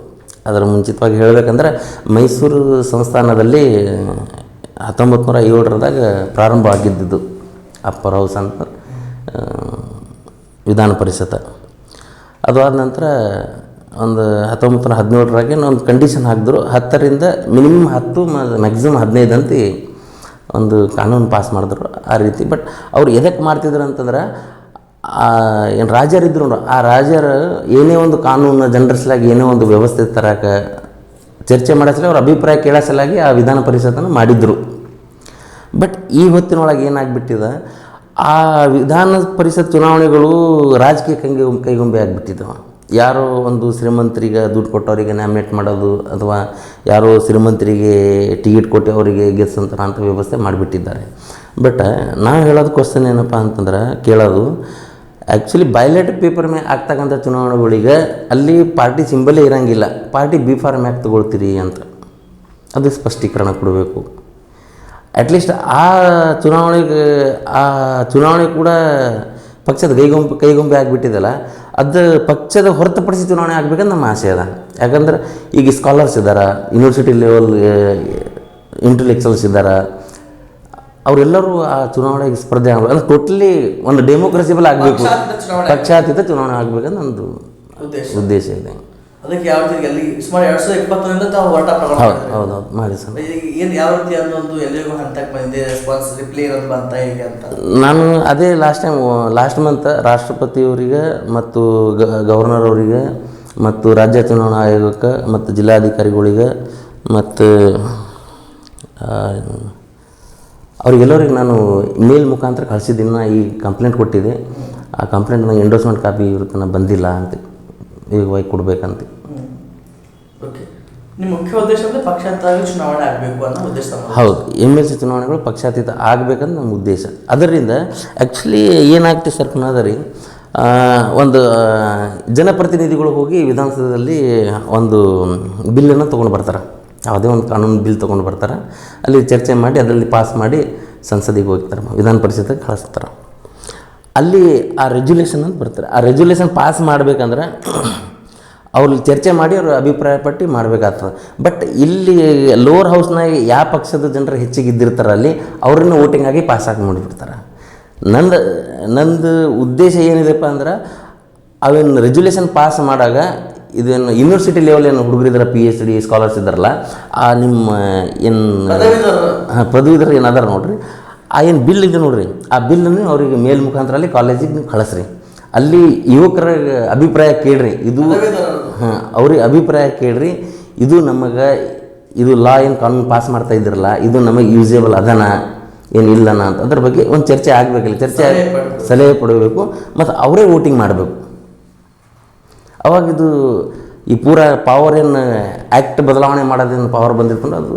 ಅದರ ಮುಂಚಿತವಾಗಿ ಹೇಳಬೇಕಂದ್ರೆ ಮೈಸೂರು ಸಂಸ್ಥಾನದಲ್ಲಿ 1907 ಪ್ರಾರಂಭ ಆಗಿದ್ದಿದ್ದು ಅಪ್ಪರ್ ಹೌಸ್ ಅಂತ ವಿಧಾನ ಪರಿಷತ್. ಅದು ಆದ ನಂತರ ಒಂದು 1917 ಒಂದು ಕಂಡೀಷನ್ ಹಾಕಿದ್ರು, 10ರಿಂದ ಮಿನಿಮಮ್ 10 ಮ್ಯಾಕ್ಸಿಮಮ್ 15 ಅಂತ ಒಂದು ಕಾನೂನು ಪಾಸ್ ಮಾಡಿದ್ರು ಆ ರೀತಿ. ಬಟ್ ಅವ್ರು ಎದಕ್ಕೆ ಮಾಡ್ತಿದ್ರು ಅಂತಂದ್ರೆ, ಏನು ರಾಜರಿದ್ರು ನೋಡ್ರಿ, ಆ ರಾಜರು ಏನೇ ಒಂದು ಕಾನೂನು ಜನರ ಸಲಾಗಿ ಏನೇ ಒಂದು ವ್ಯವಸ್ಥೆ ತರಕ್ಕೆ ಚರ್ಚೆ ಮಾಡೋ ಸಲ ಅವ್ರ ಅಭಿಪ್ರಾಯ ಕೇಳೋ ಸಲಾಗಿ ಆ ವಿಧಾನ ಪರಿಷತ್ತನ್ನು ಮಾಡಿದರು. ಬಟ್ ಈ ಹೊತ್ತಿನೊಳಗೆ ಏನಾಗ್ಬಿಟ್ಟಿದೆ, ಆ ವಿಧಾನ ಪರಿಷತ್ ಚುನಾವಣೆಗಳು ರಾಜಕೀಯ ಕೈಗೊಂಬೆ ಆಗಿಬಿಟ್ಟಿದ್ದವು. ಯಾರೋ ಒಂದು ಶ್ರೀಮಂತರಿಗೆ ದುಡ್ಡು ಕೊಟ್ಟವರಿಗೆ ನ್ಯಾಮಿನೇಟ್ ಮಾಡೋದು, ಅಥವಾ ಯಾರೋ ಶ್ರೀಮಂತರಿಗೆ ಟಿಕೆಟ್ ಕೊಟ್ಟು ಅವರಿಗೆ ಗೆಲ್ಸಂತಾರ ಅಂತ ವ್ಯವಸ್ಥೆ ಮಾಡಿಬಿಟ್ಟಿದ್ದಾರೆ. ಬಟ್ ನಾವು ಹೇಳೋದು ಕ್ವಶನ್ ಏನಪ್ಪ ಅಂತಂದ್ರೆ, ಕೇಳೋದು ಆ್ಯಕ್ಚುಲಿ ಬ್ಯಾಲೆಟ್ ಪೇಪರ್ ಮೇಲೆ ಆಗ್ತಕ್ಕಂಥ ಚುನಾವಣೆಗಳಿಗೆ ಅಲ್ಲಿ ಪಾರ್ಟಿ ಸಿಂಬಲೇ ಇರೋಂಗಿಲ್ಲ. ಪಾರ್ಟಿ B ಫಾರ್ಮ್ ಯಾಕೆ ತೊಗೊಳ್ತೀರಿ ಅಂತ ಅದು ಸ್ಪಷ್ಟೀಕರಣ ಕೊಡಬೇಕು. ಅಟ್ಲೀಸ್ಟ್ ಆ ಚುನಾವಣೆ ಕೂಡ ಪಕ್ಷದ ಕೈಗೊಂಬೆ ಆಗಿಬಿಟ್ಟಿದಲ್ಲ, ಅದು ಪಕ್ಷದ ಹೊರತುಪಡಿಸಿ ಚುನಾವಣೆ ಆಗಬೇಕಂತ ನಮ್ಮ ಆಸೆ ಅದ. ಯಾಕಂದ್ರೆ ಈಗ ಸ್ಕಾಲರ್ಸ್ ಇದ್ದಾರೆ, ಯೂನಿವರ್ಸಿಟಿ ಲೆವೆಲ್ ಇಂಟೆಲೆಕ್ಚುವಲ್ಸ್ ಇದ್ದಾರೆ, ಅವರೆಲ್ಲರೂ ಆ ಚುನಾವಣೆಗೆ ಸ್ಪರ್ಧೆ ಆಗಬೇಕು. ಅದು ಟೋಟಲಿ ಒಂದು ಡೆಮೋಕ್ರಸಿಬಲ್ ಆಗಬೇಕು, ಪಕ್ಷಾತೀತ ಚುನಾವಣೆ ಆಗಬೇಕಂತ ನಮ್ಮದು ಉದ್ದೇಶ ಇದೆ. ಅದಕ್ಕೆ ಯಾವ ರೀತಿ ಸುಮಾರು 2020 ತಾವು ಹೋರಾಟ ಹೌದು ಮಾಡಿ ಸರ್. ಏನು ಯಾವ ರೀತಿ ಅನ್ನೊಂದು ಎಲ್ಲರಿಗೂ ಹಂತಕ್ಕೆ ಬಂದಿದೆ, ರೆಸ್ಪಾನ್ಸ್ ರಿಪ್ಲೈ ಇರೋದು ಬಂತ ಹೇಗೆ ಅಂತ? ನಾನು ಅದೇ ಲಾಸ್ಟ್ ಮಂತ್ ರಾಷ್ಟ್ರಪತಿಯವರಿಗೆ ಮತ್ತು ಗವರ್ನರ್ ಅವರಿಗೆ ಮತ್ತು ರಾಜ್ಯ ಚುನಾವಣಾ ಆಯೋಗಕ್ಕೆ ಮತ್ತು ಜಿಲ್ಲಾಧಿಕಾರಿಗಳಿಗೆ ಮತ್ತು ಅವ್ರಿಗೆಲ್ಲರಿಗೆ ನಾನು ಮೇಲ್ ಮುಖಾಂತರ ಕಳಿಸಿದ್ದೀನಿ. ಈ ಕಂಪ್ಲೇಂಟ್ ಕೊಟ್ಟಿದ್ದೆ, ಆ ಕಂಪ್ಲೇಂಟ್ ನನಗೆ ಎಂಡೋರ್ಸ್ಮೆಂಟ್ ಕಾಪಿ ಇರುತ್ತೆ, ಬಂದಿಲ್ಲ ಅಂತ ಈಗ ಕೊಡಬೇಕಂತ. ಓಕೆ, ನಿಮ್ಮ ಮುಖ್ಯ ಉದ್ದೇಶ ಅಂದರೆ ಪಕ್ಷಾತೀತ ಚುನಾವಣೆ ಆಗಬೇಕು ಅನ್ನೋ ಉದ್ದೇಶ? ಹೌದು, MLC ಚುನಾವಣೆಗಳು ಪಕ್ಷಾತೀತ ಆಗಬೇಕಂತ ನಮ್ಮ ಉದ್ದೇಶ. ಅದರಿಂದ ಆ್ಯಕ್ಚುಲಿ ಏನಾಗ್ತದೆ ಸರ್ ರೀ, ಒಂದು ಜನಪ್ರತಿನಿಧಿಗಳು ಹೋಗಿ ವಿಧಾನಸೌಧದಲ್ಲಿ ಒಂದು ಬಿಲ್ಲನ್ನು ತೊಗೊಂಡು ಬರ್ತಾರೆ, ಯಾವುದೇ ಒಂದು ಕಾನೂನು ಬಿಲ್ ತೊಗೊಂಡು ಬರ್ತಾರೆ, ಅಲ್ಲಿ ಚರ್ಚೆ ಮಾಡಿ ಅದರಲ್ಲಿ ಪಾಸ್ ಮಾಡಿ ಸಂಸದಿಗೆ ಹೋಗ್ತಾರೆ, ವಿಧಾನ ಪರಿಷತ್ತಿಗೆ ಕಳಿಸ್ತಾರೆ. ಅಲ್ಲಿ ಆ ರೆಜುಲೇಷನ್ ಅಂತ ಬರ್ತಾರೆ. ಆ ರೆಜುಲೇಷನ್ ಪಾಸ್ ಮಾಡಬೇಕಂದ್ರೆ ಅವ್ರು ಚರ್ಚೆ ಮಾಡಿ ಅವ್ರ ಅಭಿಪ್ರಾಯ ಪಟ್ಟು ಮಾಡಬೇಕಾಗ್ತದೆ. ಬಟ್ ಇಲ್ಲಿ ಲೋವರ್ ಹೌಸ್ನಾಗ ಯಾವ ಪಕ್ಷದ ಜನರು ಹೆಚ್ಚಿಗೆ ಇದ್ದಿರ್ತಾರೆ ಅಲ್ಲಿ ಅವ್ರನ್ನ ವೋಟಿಂಗ್ ಆಗಿ ಪಾಸ್ ಆಗಿ ಮಾಡಿಬಿಡ್ತಾರೆ. ನಂದು ಉದ್ದೇಶ ಏನಿದೆಪ್ಪ ಅಂದ್ರೆ ಅವೇನು ರೆಜುಲೇಷನ್ ಪಾಸ್ ಮಾಡಾಗ ಇದೇನು ಯೂನಿವರ್ಸಿಟಿ ಲೆವೆಲ್ ಏನು ಹುಡುಗರಿದ್ದಾರೆ PhD ಸ್ಕಾಲರ್ಸ್ ಇದ್ದಾರಲ್ಲ, ಆ ನಿಮ್ಮ ಏನು ಪದವೀಧರ ಏನು ಅದಾರ ನೋಡ್ರಿ, ಆ ಏನು ಬಿಲ್ ಇದೆ ನೋಡ್ರಿ, ಆ ಬಿಲ್ಲನ್ನು ಅವ್ರಿಗೆ ಮೇಲ್ ಮುಖಾಂತರ ಅಲ್ಲಿ ಕಾಲೇಜಿಗೆ ನೀವು ಕಳಿಸ್ರಿ. ಅಲ್ಲಿ ಯುವಕರ ಅಭಿಪ್ರಾಯ ಕೇಳ್ರಿ, ಇದು ಅವ್ರಿಗೆ ಅಭಿಪ್ರಾಯ ಕೇಳ್ರಿ, ಇದು ನಮಗೆ ಇದು ಲಾ ಏನು ಕಾನೂನು ಪಾಸ್ ಮಾಡ್ತಾ ಇದ್ದಿರಲ್ಲ, ಇದು ನಮಗೆ ಯೂಸೇಬಲ್ ಅದನ ಏನು ಇಲ್ಲನ ಅಂತ ಅದ್ರ ಬಗ್ಗೆ ಒಂದು ಚರ್ಚೆ ಆಗಬೇಕಿಲ್ಲ, ಸಲಹೆ ಪಡಬೇಕು ಮತ್ತು ಅವರೇ ವೋಟಿಂಗ್ ಮಾಡಬೇಕು. ಅವಾಗ ಇದು ಈ ಪೂರ ಪವರ್ ಏನು ಆ್ಯಕ್ಟ್ ಬದಲಾವಣೆ ಮಾಡೋದೇನು ಪವರ್ ಬಂದಿರ್ತಂದ್ರೆ ಅದು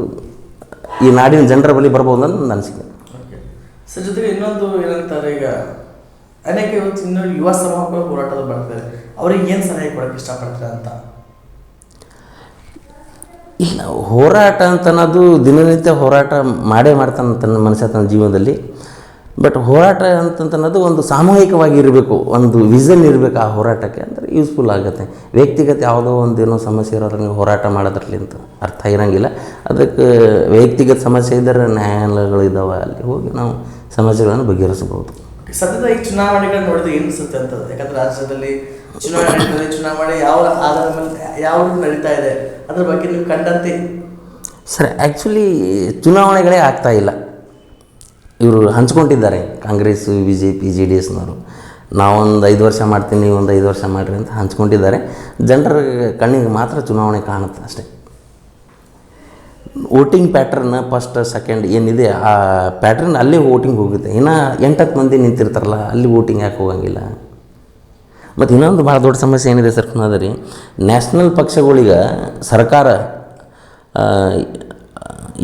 ಈ ನಾಡಿನ ಜನರ ಬಳಿ ಬರ್ಬೋದು ಅಂತ ನನ್ನ ಅನಿಸಿಕೆ. ಸರ್, ಜೊತೆಗೆ ಇನ್ನೊಂದು ಏನಂತಾರೆ, ಈಗ ಅನೇಕ ಇನ್ನು ಯುವ ಸಮೂಹಗಳು ಹೋರಾಟದ ಬರ್ತಾರೆ, ಅವ್ರಿಗೆ ಏನು ಸಲಹೆ ಕೊಡೋಕ್ಕೆ ಇಷ್ಟಪಡ್ತಾರೆ ಅಂತ? ಇಲ್ಲ, ಹೋರಾಟ ಅಂತ ಅನ್ನೋದು ದಿನನಿತ್ಯ ಹೋರಾಟ ಮಾಡೇ ಮಾಡ್ತಾನೆ ತನ್ನ ಮನುಷ್ಯ ತನ್ನ ಜೀವನದಲ್ಲಿ. ಬಟ್ ಹೋರಾಟ ಅಂತನ್ನೋದು ಒಂದು ಸಾಮೂಹಿಕವಾಗಿ ಇರಬೇಕು, ಒಂದು ವಿಷನ್ ಇರಬೇಕು ಆ ಹೋರಾಟಕ್ಕೆ, ಅಂದರೆ ಯೂಸ್ಫುಲ್ ಆಗುತ್ತೆ. ವ್ಯಕ್ತಿಗತ ಯಾವುದೋ ಒಂದೇನೋ ಸಮಸ್ಯೆ ಇರೋರಿಗೆ ಹೋರಾಟ ಮಾಡೋದ್ರಲ್ಲಿ ಅಂತ ಅರ್ಥ ಇರೋಂಗಿಲ್ಲ. ಅದಕ್ಕೆ ವ್ಯಕ್ತಿಗತ ಸಮಸ್ಯೆ ಇದ್ದರೆ ನ್ಯಾಯಾಲಯಗಳು ಇದ್ದಾವೆ, ಅಲ್ಲಿ ಹೋಗಿ ನಾವು ಸಮಸ್ಯೆಗಳನ್ನು ಬಗೆಹರಿಸಬಹುದು. ಸದ್ಯದ ಈ ಚುನಾವಣೆಗಳು ನೋಡಿದ್ರೆ ಏನು ಅನಿಸುತ್ತೆ ಅಂತ? ಯಾಕಂದರೆ ರಾಜ್ಯದಲ್ಲಿ ಚುನಾವಣೆ ಯಾವ ಆಧಾರದ ಮೇಲೆ ಯಾವ ನಡೀತಾ ಇದೆ, ಅದ್ರ ಬಗ್ಗೆ ನೀವು ಕಂಡಂತೆ? ಸರ್, ಆ್ಯಕ್ಚುಲಿ ಚುನಾವಣೆಗಳೇ ಆಗ್ತಾ ಇಲ್ಲ. ಇವರು ಹಂಚ್ಕೊಂಡಿದ್ದಾರೆ, ಕಾಂಗ್ರೆಸ್, BJP, JDSನವರು. ನಾವೊಂದು 5 ವರ್ಷ ಮಾಡ್ತೀನಿ, ನೀವು ಒಂದು 5 ವರ್ಷ ಮಾಡಿರಿ ಅಂತ ಹಂಚ್ಕೊಂಡಿದ್ದಾರೆ. ಜನರ ಕಣ್ಣಿಗೆ ಮಾತ್ರ ಚುನಾವಣೆ ಕಾಣುತ್ತೆ ಅಷ್ಟೇ. ವೋಟಿಂಗ್ ಪ್ಯಾಟ್ರನ್ ಫಸ್ಟ್ ಸೆಕೆಂಡ್ ಏನಿದೆ ಆ ಪ್ಯಾಟ್ರನ್ ಅಲ್ಲೇ ವೋಟಿಂಗ್ ಹೋಗುತ್ತೆ. ಇನ್ನು 8-10 ಮಂದಿ ನಿಂತಿರ್ತಾರಲ್ಲ, ಅಲ್ಲಿ ವೋಟಿಂಗ್ ಯಾಕೆ ಹೋಗಂಗಿಲ್ಲ? ಮತ್ತು ಇನ್ನೊಂದು ಭಾಳ ದೊಡ್ಡ ಸಮಸ್ಯೆ ಏನಿದೆ ಸರ್ ರೀ, ನ್ಯಾಷನಲ್ ಪಕ್ಷಗಳಿಗೆ ಸರ್ಕಾರ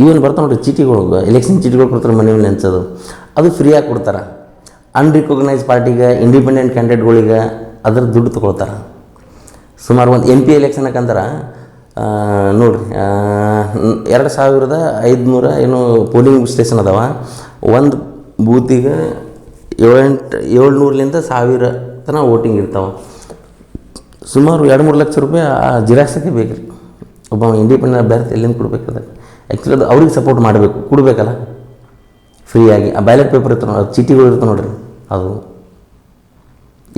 ಇವೇನು ಬರ್ತಾವೆ ನೋಡಿರಿ ಚೀಟಿಗಳು, ಎಲೆಕ್ಷನ್ ಚೀಟಿಗಳು ಕೊಡ್ತಾರೆ, ಮನೆಯಲ್ಲಿ ನೆಂಚೋದು, ಅದು ಫ್ರೀಯಾಗಿ ಕೊಡ್ತಾರೆ. ಅನ್ರಿಕಗ್ನೈಸ್ ಪಾರ್ಟಿಗೆ, ಇಂಡಿಪೆಂಡೆಂಟ್ ಕ್ಯಾಂಡಿಡೇಟ್ಗಳಿಗೆ ಅದ್ರ ದುಡ್ಡು ತೊಗೊಳ್ತಾರೆ. ಸುಮಾರು ಒಂದು MP ಎಲೆಕ್ಷನ್ಗೆ ಅಂದ್ರೆ ನೋಡಿರಿ 2500 ಏನೋ ಪೋಲಿಂಗ್ ಸ್ಟೇಷನ್ ಅದಾವ. ಒಂದು ಬೂತಿಗೆ 700ಲಿಂದ 1000 ತನಕ ವೋಟಿಂಗ್ ಇರ್ತಾವೆ. ಸುಮಾರು 2-3 ಲಕ್ಷ ರೂಪಾಯಿ ಆ ಜಿರಾಕ್ಸಕ್ಕೆ ಬೇಕು ರೀ. ಒಬ್ಬ ಇಂಡಿಪೆಂಡೆಂಟ್ ಅಭ್ಯರ್ಥಿ ಎಲ್ಲಿಂದ ಕೊಡ್ಬೇಕದ? ಆ್ಯಕ್ಚುಲಿ ಅದು ಅವ್ರಿಗೆ ಸಪೋರ್ಟ್ ಮಾಡಬೇಕು, ಕೊಡಬೇಕಲ್ಲ ಫ್ರೀಯಾಗಿ. ಆ ಬ್ಯಾಲೆಟ್ ಪೇಪರ್ ಇರ್ತಾವೆ ನೋಡಿ, ಚೀಟಿಗಳು ಇರ್ತಾವೆ ನೋಡಿರಿ, ಅದು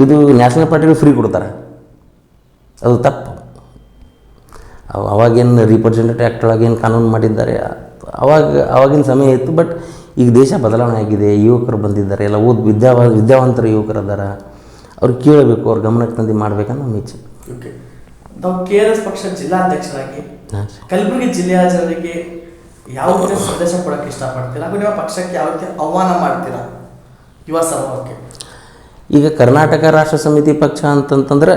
ಇದು ನ್ಯಾಷನಲ್ ಪಾರ್ಟಿಗಳು ಫ್ರೀ ಕೊಡ್ತಾರೆ, ಅದು ತಪ್ಪು. ಅವಾಗೇನು ರಿಪ್ರೆಸೆಂಟೇಟಿವ್ ಆ್ಯಕ್ಟ್ ಒಳಗೇನು ಕಾನೂನು ಮಾಡಿದ್ದಾರೆ, ಅವಾಗಿನ ಸಮಯ ಇತ್ತು. ಬಟ್ ಈಗ ದೇಶ ಬದಲಾವಣೆ ಆಗಿದೆ, ಯುವಕರು ಬಂದಿದ್ದಾರೆ, ಎಲ್ಲ ವಿದ್ಯಾವಂತರ ಯುವಕರು ಅದಾರ, ಅವ್ರು ಕೇಳಬೇಕು, ಅವ್ರ ಗಮನಕ್ಕೆ ತಂದು ಮಾಡ್ಬೇಕನ್ನೋ ನಮ್ಮ ಇಚ್ಛೆ. ಓಕೆ, ನಾವು KRS ಪಕ್ಷ ಜಿಲ್ಲಾಧ್ಯಕ್ಷರಾಗಿ ಕಲಬುರಗಿ ಜಿಲ್ಲೆಯ ಜನರಿಗೆ ಯಾವ ರೀತಿ ಸಂದೇಶ ಕೊಡೋಕ್ಕೆ ಇಷ್ಟಪಡ್ತೀರಾ, ಹಾಗೂ ನಿಮ್ಮ ಪಕ್ಷಕ್ಕೆ ಯಾವ ರೀತಿ ಆಹ್ವಾನ ಮಾಡ್ತೀರಾ ಯುವ ಸಮೂಹಕ್ಕೆ? ಈಗ ಕರ್ನಾಟಕ ರಾಷ್ಟ್ರ ಸಮಿತಿ ಪಕ್ಷ ಅಂತಂತಂದ್ರೆ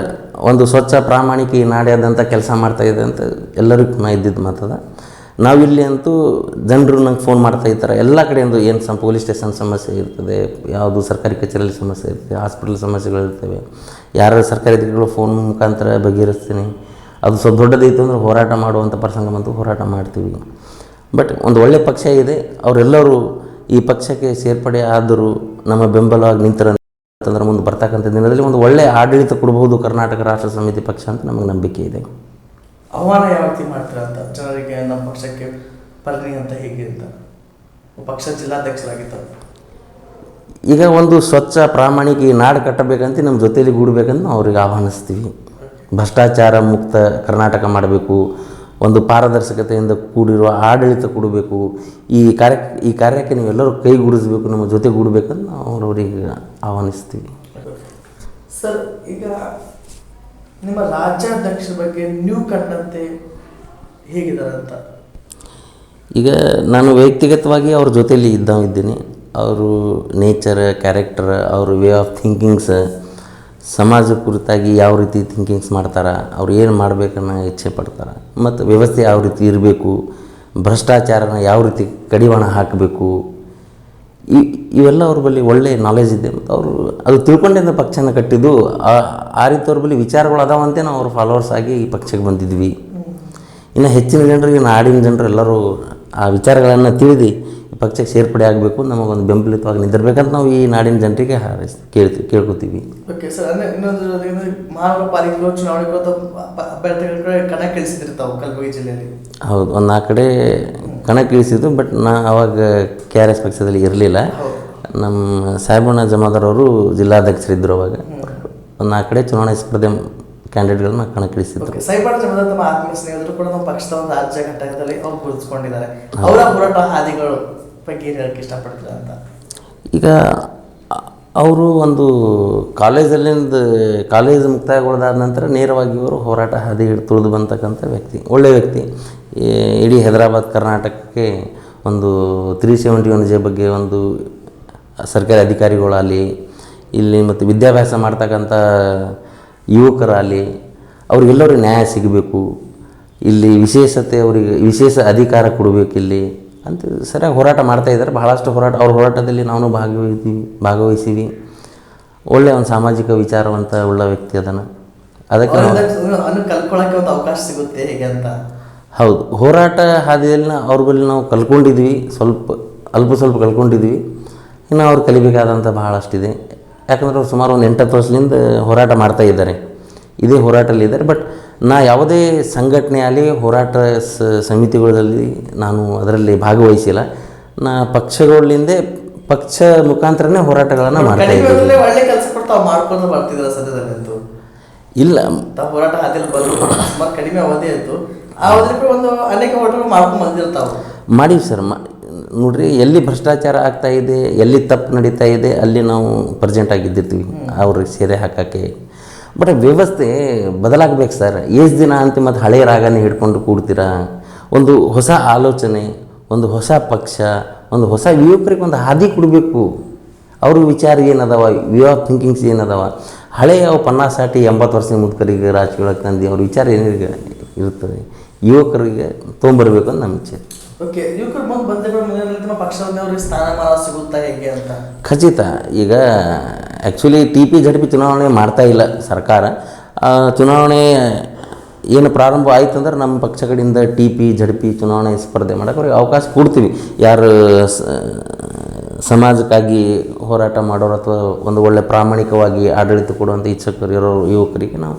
ಒಂದು ಸ್ವಚ್ಛ ಪ್ರಾಮಾಣಿಕ ಈ ನಾಡ್ಯಾದಂಥ ಕೆಲಸ ಮಾಡ್ತಾಯಿದೆ ಅಂತ ಎಲ್ಲರಿಗೂ ನಾ ಇದ್ದಿದ್ದು ಮಾತದ. ನಾವಿಲ್ಲಿ ಅಂತೂ ಜನರು ನಂಗೆ ಫೋನ್ ಮಾಡ್ತಾ ಇರ್ತಾರೆ, ಎಲ್ಲ ಕಡೆಯಿಂದ ಏನು ಪೊಲೀಸ್ ಸ್ಟೇಷನ್ ಸಮಸ್ಯೆ ಇರ್ತದೆ, ಯಾವುದು ಸರ್ಕಾರಿ ಕಚೇರಿಯಲ್ಲಿ ಸಮಸ್ಯೆ ಇರ್ತದೆ, ಹಾಸ್ಪಿಟಲ್ ಸಮಸ್ಯೆಗಳಿರ್ತವೆ, ಯಾರು ಸರ್ಕಾರಿ ಅಧಿಕಾರಿಗಳು ಫೋನ್ ಮುಖಾಂತರ ಬಗೆಹರಿಸ್ತೀನಿ. ಅದು ಸ್ವಲ್ಪ ದೊಡ್ಡದೈತು ಅಂದ್ರೆ ಹೋರಾಟ ಮಾಡುವಂಥ ಪ್ರಸಂಗ ಬಂತು, ಹೋರಾಟ ಮಾಡ್ತೀವಿ. ಬಟ್ ಒಂದು ಒಳ್ಳೆಯ ಪಕ್ಷ ಇದೆ, ಅವರೆಲ್ಲರೂ ಈ ಪಕ್ಷಕ್ಕೆ ಸೇರ್ಪಡೆ ಆದರೂ ನಮ್ಮ ಬೆಂಬಲವಾಗಿ ನಿಂತರಂತಂದ್ರೆ ಮುಂದೆ ಬರ್ತಕ್ಕಂಥ ದಿನದಲ್ಲಿ ಒಂದು ಒಳ್ಳೆಯ ಆಡಳಿತ ಕೊಡ್ಬೋದು ಕರ್ನಾಟಕ ರಾಷ್ಟ್ರ ಸಮಿತಿ ಪಕ್ಷ ಅಂತ ನಮಗೆ ನಂಬಿಕೆ ಇದೆ. ಆಹ್ವಾನ ಯಾವ ರೀತಿ ಮಾಡ್ತೀರಾ ಅಂತ ಜನರಿಗೆ, ನಮ್ಮ ಪಕ್ಷಕ್ಕೆ ಬರ್ರಿ ಅಂತ, ಹೇಗೆ ಅಂತ? ಪಕ್ಷ ಜಿಲ್ಲಾಧ್ಯಕ್ಷರಾಗಿದ್ದಾರೆ, ಈಗ ಒಂದು ಸ್ವಚ್ಛ ಪ್ರಾಮಾಣಿಕ ಈ ನಾಡು ಕಟ್ಟಬೇಕಂತ ನಮ್ಮ ಜೊತೆಯಲ್ಲಿ ಗೂಡಬೇಕಂತ ನಾವು ಅವ್ರಿಗೆ ಆಹ್ವಾನಿಸ್ತೀವಿ. ಭ್ರಷ್ಟಾಚಾರ ಮುಕ್ತ ಕರ್ನಾಟಕ ಮಾಡಬೇಕು, ಒಂದು ಪಾರದರ್ಶಕತೆಯಿಂದ ಕೂಡಿರುವ ಆಡಳಿತ ಕೊಡಬೇಕು, ಈ ಕಾರ್ಯಕ್ಕೆ ನೀವೆಲ್ಲರೂ ಕೈಗೂಡಿಸ್ಬೇಕು, ನಮ್ಮ ಜೊತೆ ಗೂಡಬೇಕಂತ ನಾವು ಅವ್ರವ್ರಿಗೆ ಆಹ್ವಾನಿಸ್ತೀವಿ. ಸರ್, ಈಗ ನಿಮ್ಮ ರಾಜ್ಯಾಧ್ಯಕ್ಷರ ಬಗ್ಗೆ ನೀವು ಕಂಡಂತೆ ಹೇಗಿದ್ದಾರೆ ಅಂತ? ಈಗ ನಾನು ವ್ಯಕ್ತಿಗತವಾಗಿ ಅವ್ರ ಜೊತೆಯಲ್ಲಿ ಇದ್ದೀನಿ. ಅವರು ನೇಚರ್, ಕ್ಯಾರೆಕ್ಟರ್, ಅವ್ರ ವೇ ಆಫ್ ಥಿಂಕಿಂಗ್ಸ್, ಸಮಾಜ ಕುರಿತಾಗಿ ಯಾವ ರೀತಿ ಥಿಂಕಿಂಗ್ಸ್ ಮಾಡ್ತಾರೆ, ಅವ್ರು ಏನು ಮಾಡಬೇಕನ್ನೋ ಇಚ್ಛೆ ಪಡ್ತಾರೆ, ಮತ್ತು ವ್ಯವಸ್ಥೆ ಯಾವ ರೀತಿ ಇರಬೇಕು, ಭ್ರಷ್ಟಾಚಾರನ ಯಾವ ರೀತಿ ಕಡಿವಾಣ ಹಾಕಬೇಕು, ಇವೆಲ್ಲ ಅವ್ರ ಬಳಿ ಒಳ್ಳೆಯ ನಾಲೆಜ್ ಇದೆ. ಮತ್ತು ಅವರು ಅದು ತಿಳ್ಕೊಂಡಿದ್ದ ಪಕ್ಷನ ಕಟ್ಟಿದ್ದು. ಆ ರೀತಿ ಅವ್ರ ಬಳಿ ವಿಚಾರಗಳು ಅದಾವಂತೆ ನಾವು ಅವ್ರ ಫಾಲೋವರ್ಸ್ ಆಗಿ ಈ ಪಕ್ಷಕ್ಕೆ ಬಂದಿದ್ವಿ. ಇನ್ನು ಹೆಚ್ಚಿನ ಜನರಿಗೆ, ನಾಡಿನ ಜನರು ಎಲ್ಲರೂ ಆ ವಿಚಾರಗಳನ್ನು ತಿಳಿದು ಈ ಪಕ್ಷಕ್ಕೆ ಸೇರ್ಪಡೆ ಆಗಬೇಕು, ನಮಗೊಂದು ಬೆಂಬಲಿತವಾಗಿ ನಿಂದಿರಬೇಕಂತ ನಾವು ಈ ನಾಡಿನ ಜನರಿಗೆ ಕೇಳ್ಕೊತೀವಿ. ಓಕೆ ಸರ್, ಅಂದರೆ ಇನ್ನೊಂದು ಮಹಾನಗರ ಪಾಲಿಕೆ ಚುನಾವಣೆಗಳು ಅಭ್ಯರ್ಥಿಗಳ ಕಣಕ್ಕಿಳಿಸಿದಿರ್ತಾವೆ ಕಲಬುರಗಿ ಜಿಲ್ಲೆಯಲ್ಲಿ. ಹೌದು, ಒಂದು 4 ಕಡೆ ಕಣಕ್ಕಿಳಿಸಿದ್ದು. ಬಟ್ ನಾ ಅವಾಗ KRS ಪಕ್ಷದಲ್ಲಿ ಇರಲಿಲ್ಲ. ನಮ್ಮ ಸಾಹೇಬಣ್ಣ ಜಮಾದಾರ್ ಅವರು ಜಿಲ್ಲಾಧ್ಯಕ್ಷರಿದ್ದರು ಅವಾಗ. ಒಂದು 4 ಕಡೆ ಚುನಾವಣೆ ಸ್ಪರ್ಧೆ ಕ್ಯಾಂಡಿಡೇಟ್ಗಳನ್ನ ಕಣಕ್ಕಿಳಿಸಿದ್ರು. ಸೈಬರ್ ಜಮದ ತಮ್ಮ ಆತ್ಮೀಯ ಸ್ನೇಹಿತರು ಕೂಡ ನಮ್ಮ ಪಕ್ಷದ ಒಂದು ರಾಜ್ಯ ಘಟಕದಲ್ಲಿ ಅವ್ರು ಗುರುತಿಸ್ಕೊಂಡಿದ್ದಾರೆ. ಅವರ ಹೋರಾಟ ಹಾದಿಗಳು ಬಗ್ಗೆ ಏನು ಹೇಳಕ್ಕೆ ಇಷ್ಟಪಡ್ತಾರೆ ಅಂತ? ಈಗ ಅವರು ಒಂದು ಕಾಲೇಜ್ ಮುಕ್ತಾಯಗೊಳ್ದಾದ ನಂತರ ನೇರವಾಗಿ ಅವರು ಹೋರಾಟ ಹಾದಿ ತುಳಿದು ಬಂತಕ್ಕಂಥ ವ್ಯಕ್ತಿ, ಒಳ್ಳೆಯ ವ್ಯಕ್ತಿ. ಇಡೀ ಹೈದರಾಬಾದ್ ಕರ್ನಾಟಕಕ್ಕೆ ಒಂದು 371J ಬಗ್ಗೆ ಒಂದು ಸರ್ಕಾರಿ ಅಧಿಕಾರಿಗಳಾಗಲಿ, ಇಲ್ಲಿ ಮತ್ತು ವಿದ್ಯಾಭ್ಯಾಸ ಮಾಡ್ತಕ್ಕಂಥ ಯುವಕರಾಗಲಿ ಅವ್ರಿಗೆಲ್ಲರಿಗೂ ನ್ಯಾಯ ಸಿಗಬೇಕು, ಇಲ್ಲಿ ಅವರಿಗೆ ವಿಶೇಷ ಅಧಿಕಾರ ಕೊಡಬೇಕು ಇಲ್ಲಿ ಅಂತ ಸರಿಯಾಗಿ ಹೋರಾಟ ಮಾಡ್ತಾಯಿದ್ದಾರೆ. ಬಹಳಷ್ಟು ಅವ್ರ ಹೋರಾಟದಲ್ಲಿ ನಾವು ಭಾಗವಹಿಸಿವಿ. ಒಳ್ಳೆಯ ಒಂದು ಸಾಮಾಜಿಕ ವಿಚಾರವಂತ ಉಳ್ಳ ವ್ಯಕ್ತಿ ಅದನ್ನು. ಅದಕ್ಕೆ ಕಲ್ಕೊಳ್ಳೋಕ್ಕೆ ಒಂದು ಅವಕಾಶ ಸಿಗುತ್ತೆ ಹೇಗೆ ಅಂತ. ಹೌದು, ಹೋರಾಟ ಹಾದಿಯಲ್ಲಿ ಅವ್ರ ಬಳಿ ನಾವು ಕಲ್ಕೊಂಡಿದ್ವಿ, ಸ್ವಲ್ಪ ಕಲ್ಕೊಂಡಿದ್ವಿ. ಇನ್ನು ಅವ್ರು ಕಲಿಬೇಕಾದಂಥ ಬಹಳಷ್ಟಿದೆ. ಯಾಕಂದ್ರೆ ಅವ್ರು ಸುಮಾರು ಒಂದು 8 ವರ್ಷದಿಂದ ಹೋರಾಟ ಮಾಡ್ತಾ ಇದ್ದಾರೆ, ಇದೇ ಹೋರಾಟದಲ್ಲಿದ್ದಾರೆ. ಬಟ್ ನಾ ಯಾವುದೇ ಸಂಘಟನೆ ಆಗಲಿ ಹೋರಾಟ ಸಮಿತಿಗಳಲ್ಲಿ ನಾನು ಅದರಲ್ಲಿ ಭಾಗವಹಿಸಿಲ್ಲ. ನಾ ಪಕ್ಷ ಮುಖಾಂತರನೇ ಹೋರಾಟಗಳನ್ನು ಮಾಡ್ತಾ ಇದ್ದೀನಿ. ಒಳ್ಳೆ ಕೆಲಸ ಕೊಡ್ತಾವೆ ಮಾಡ್ಕೊಂಡು ಬರ್ತಿದ್ರು ಸದ್ಯದಲ್ಲಂತೂ. ಇಲ್ಲ, ಹೋರಾಟ ಹಾದಿಯಲ್ಲಿ ಬಂದು ಸುಮಾರು ಕಡಿಮೆ ಅವಧಿ ಆಯಿತು. ಆ ಅವಧಿಗೆ ಒಂದು ಅನೇಕ ಹೋರಾಟಗಳು ಮಾಡ್ಕೊಂಡು ಬಂದಿರ್ತಾವೆ. ಮಾಡೀವಿ ಸರ್. ನೋಡ್ರಿ, ಎಲ್ಲಿ ಭ್ರಷ್ಟಾಚಾರ ಆಗ್ತಾ ಇದೆ, ಎಲ್ಲಿ ತಪ್ಪು ನಡೀತಾ ಇದೆ, ಅಲ್ಲಿ ನಾವು ಪ್ರೆಸೆಂಟ್ ಆಗಿದ್ದಿರ್ತೀವಿ ಅವ್ರಿಗೆ ಸೇರೆ ಹಾಕೋಕ್ಕೆ. ಬಟ್ ವ್ಯವಸ್ಥೆ ಬದಲಾಗಬೇಕು ಸರ್. ಎಷ್ಟು ದಿನ ಅಂತ ಮತ್ತು ಹಳೆಯ ರಾಗನೇ ಹಿಡ್ಕೊಂಡು ಕೂಡ್ತೀರಾ? ಒಂದು ಹೊಸ ಆಲೋಚನೆ, ಒಂದು ಹೊಸ ಪಕ್ಷ, ಒಂದು ಹೊಸ ಯುವಕರಿಗೆ ಒಂದು ಹಾದಿ ಕೊಡಬೇಕು. ಅವ್ರ ವಿಚಾರ ಏನದವ, ವ್ಯೂ ಆಫ್ ಥಿಂಕಿಂಗ್ಸ್ ಏನದವ, ಹಳೆಯ 50-60 ವರ್ಷದ ಮುದುಕರಿಗೆ ರಾಜಕೀಯಕ್ಕೆ ತಂದು ಅವ್ರ ವಿಚಾರ ಏನಿಗೆ ಇರ್ತದೆ, ಯುವಕರಿಗೆ ತೊಗೊಂಬರ್ಬೇಕು ಅಂತ ನಮ್ಮ ಇಚ್ಛೆ. ಓಕೆ, ಯುವಕರು ಮುಂದೆ ಬಂದ ಪಕ್ಷದವ್ರಿಗೆ ಸ್ಥಾನಮಾನ ಸಿಗುತ್ತಾ ಹೇಗೆ ಅಂತ? ಖಚಿತ. ಈಗ ಆ್ಯಕ್ಚುಲಿ TP ZP ಚುನಾವಣೆ ಮಾಡ್ತಾ ಇಲ್ಲ ಸರ್ಕಾರ. ಚುನಾವಣೆ ಏನು ಪ್ರಾರಂಭ ಆಯ್ತು ಅಂದ್ರೆ ನಮ್ಮ ಪಕ್ಷ ಕಡೆಯಿಂದ TP ZP ಚುನಾವಣೆ ಸ್ಪರ್ಧೆ ಮಾಡೋಕೆ ಅವ್ರಿಗೆ ಅವಕಾಶ ಕೊಡ್ತೀವಿ. ಯಾರು ಸಮಾಜಕ್ಕಾಗಿ ಹೋರಾಟ ಮಾಡೋರು ಅಥವಾ ಒಂದು ಒಳ್ಳೆ ಪ್ರಾಮಾಣಿಕವಾಗಿ ಆಡಳಿತ ಕೊಡುವಂಥ ಇಚ್ಛಕರು ಇರೋ ಯುವಕರಿಗೆ ನಾವು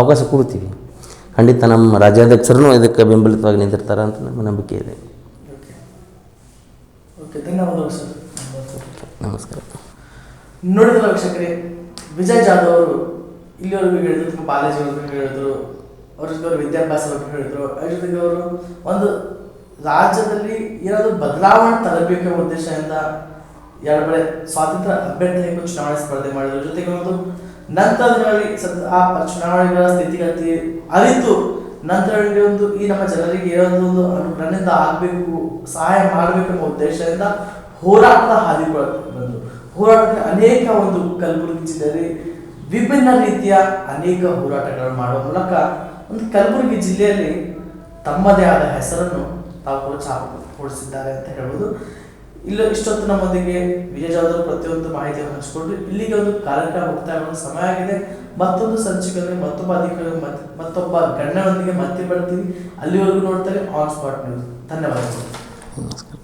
ಅವಕಾಶ ಕೊಡ್ತೀವಿ. ಖಂಡಿತ ನಮ್ಮ ರಾಜ್ಯಾಧ್ಯಕ್ಷರೂ ಇದಕ್ಕೆ ಬೆಂಬಲಿತವಾಗಿ ನಿಂತಿರ್ತಾರೆ ಅಂತ ನಮ್ಮ ನಂಬಿಕೆ ಇದೆ. ಧನ್ಯವಾದಗಳು ಸರ್. ನಮಸ್ಕಾರ. ನೋಡಿದ್ರೆ ವೀಕ್ಷಕರೇ, ವಿಜಯ್ ಜಾಧವ್ ಅವರು ಇಲ್ಲಿವರೆಗೂ ಹೇಳಿದ್ರು, ತುಂಬ ಕಾಲೇಜುಗಳ ಹೇಳಿದ್ರು, ಅವ್ರ ಜೊತೆ ಅವರು ವಿದ್ಯಾಭ್ಯಾಸ ಬಗ್ಗೆ ಹೇಳಿದ್ರು. ಅದ್ರ ಜೊತೆಗೆ ಅವರು ಒಂದು ರಾಜ್ಯದಲ್ಲಿ ಏನಾದರೂ ಬದಲಾವಣೆ ತರಬೇಕು ಎಂಬ ಉದ್ದೇಶದಿಂದ 2 ಬಾರಿ ಸ್ವಾತಂತ್ರ್ಯ ಅಭ್ಯರ್ಥಿಗಳು ಚುನಾವಣೆ ಸ್ಪರ್ಧೆ ಮಾಡಿದ್ರು. ಜೊತೆಗೆ ಒಂದು ನಂತರದಲ್ಲಿ ಆ ಚುನಾವಣೆಗಳ ಸ್ಥಿತಿಗತಿ ಅರಿತು ನಂತರದಲ್ಲಿ ಒಂದು ಈ ನಮ್ಮ ಜನರಿಗೆ ಏನೊಂದು ನನ್ನಿಂದ ಆಗಬೇಕು, ಸಹಾಯ ಮಾಡಬೇಕು ಎಂಬ ಉದ್ದೇಶದಿಂದ ಹೋರಾಟದ ಹಾದಿಗಳು ಬಂದು ಹೋರಾಟದಲ್ಲಿ ಅನೇಕ ಒಂದು ಕಲಬುರಗಿ ಜಿಲ್ಲೆಯಲ್ಲಿ ವಿಭಿನ್ನ ರೀತಿಯ ಅನೇಕ ಹೋರಾಟಗಳನ್ನು ಮಾಡುವ ಮೂಲಕ ಒಂದು ಕಲಬುರಗಿ ಜಿಲ್ಲೆಯಲ್ಲಿ ತಮ್ಮದೇ ಆದ ಹೆಸರನ್ನು ತಾವು ಕೂಡ ಛಾಪಗೊಳಿಸಿದ್ದಾರೆ ಅಂತ ಹೇಳ್ಬೋದು. ಇಷ್ಟೊತ್ತು ನಮ್ಮೊಂದಿಗೆ ವಿಜಯ್ ಜಾಧವ್ ಪ್ರತಿಯೊಂದು ಮಾಹಿತಿಯನ್ನು ಹಂಚಿಕೊಂಡು ಇಲ್ಲಿಗೆ ಒಂದು ಕಾರ್ಯಕ್ರಮ ಮುಕ್ತಾಯಗೊಳ್ಳುವ ಸಮಯ ಆಗಿದೆ. ಮತ್ತೊಂದು ಸಂಚಿಕೆಯಲ್ಲಿ ಮತ್ತೊಬ್ಬ ಅಧಿಕಾರಿ ಮತ್ತೊಬ್ಬ ಗಣ್ಯರೊಂದಿಗೆ ಮತ್ತೆ ಬರ್ತೀವಿ. ಅಲ್ಲಿವರೆಗೂ ನೋಡ್ತಾರೆ ಆನ್ ಸ್ಪಾಟ್ ನ್ಯೂಸ್. ಧನ್ಯವಾದಗಳು. ನಮಸ್ಕಾರ.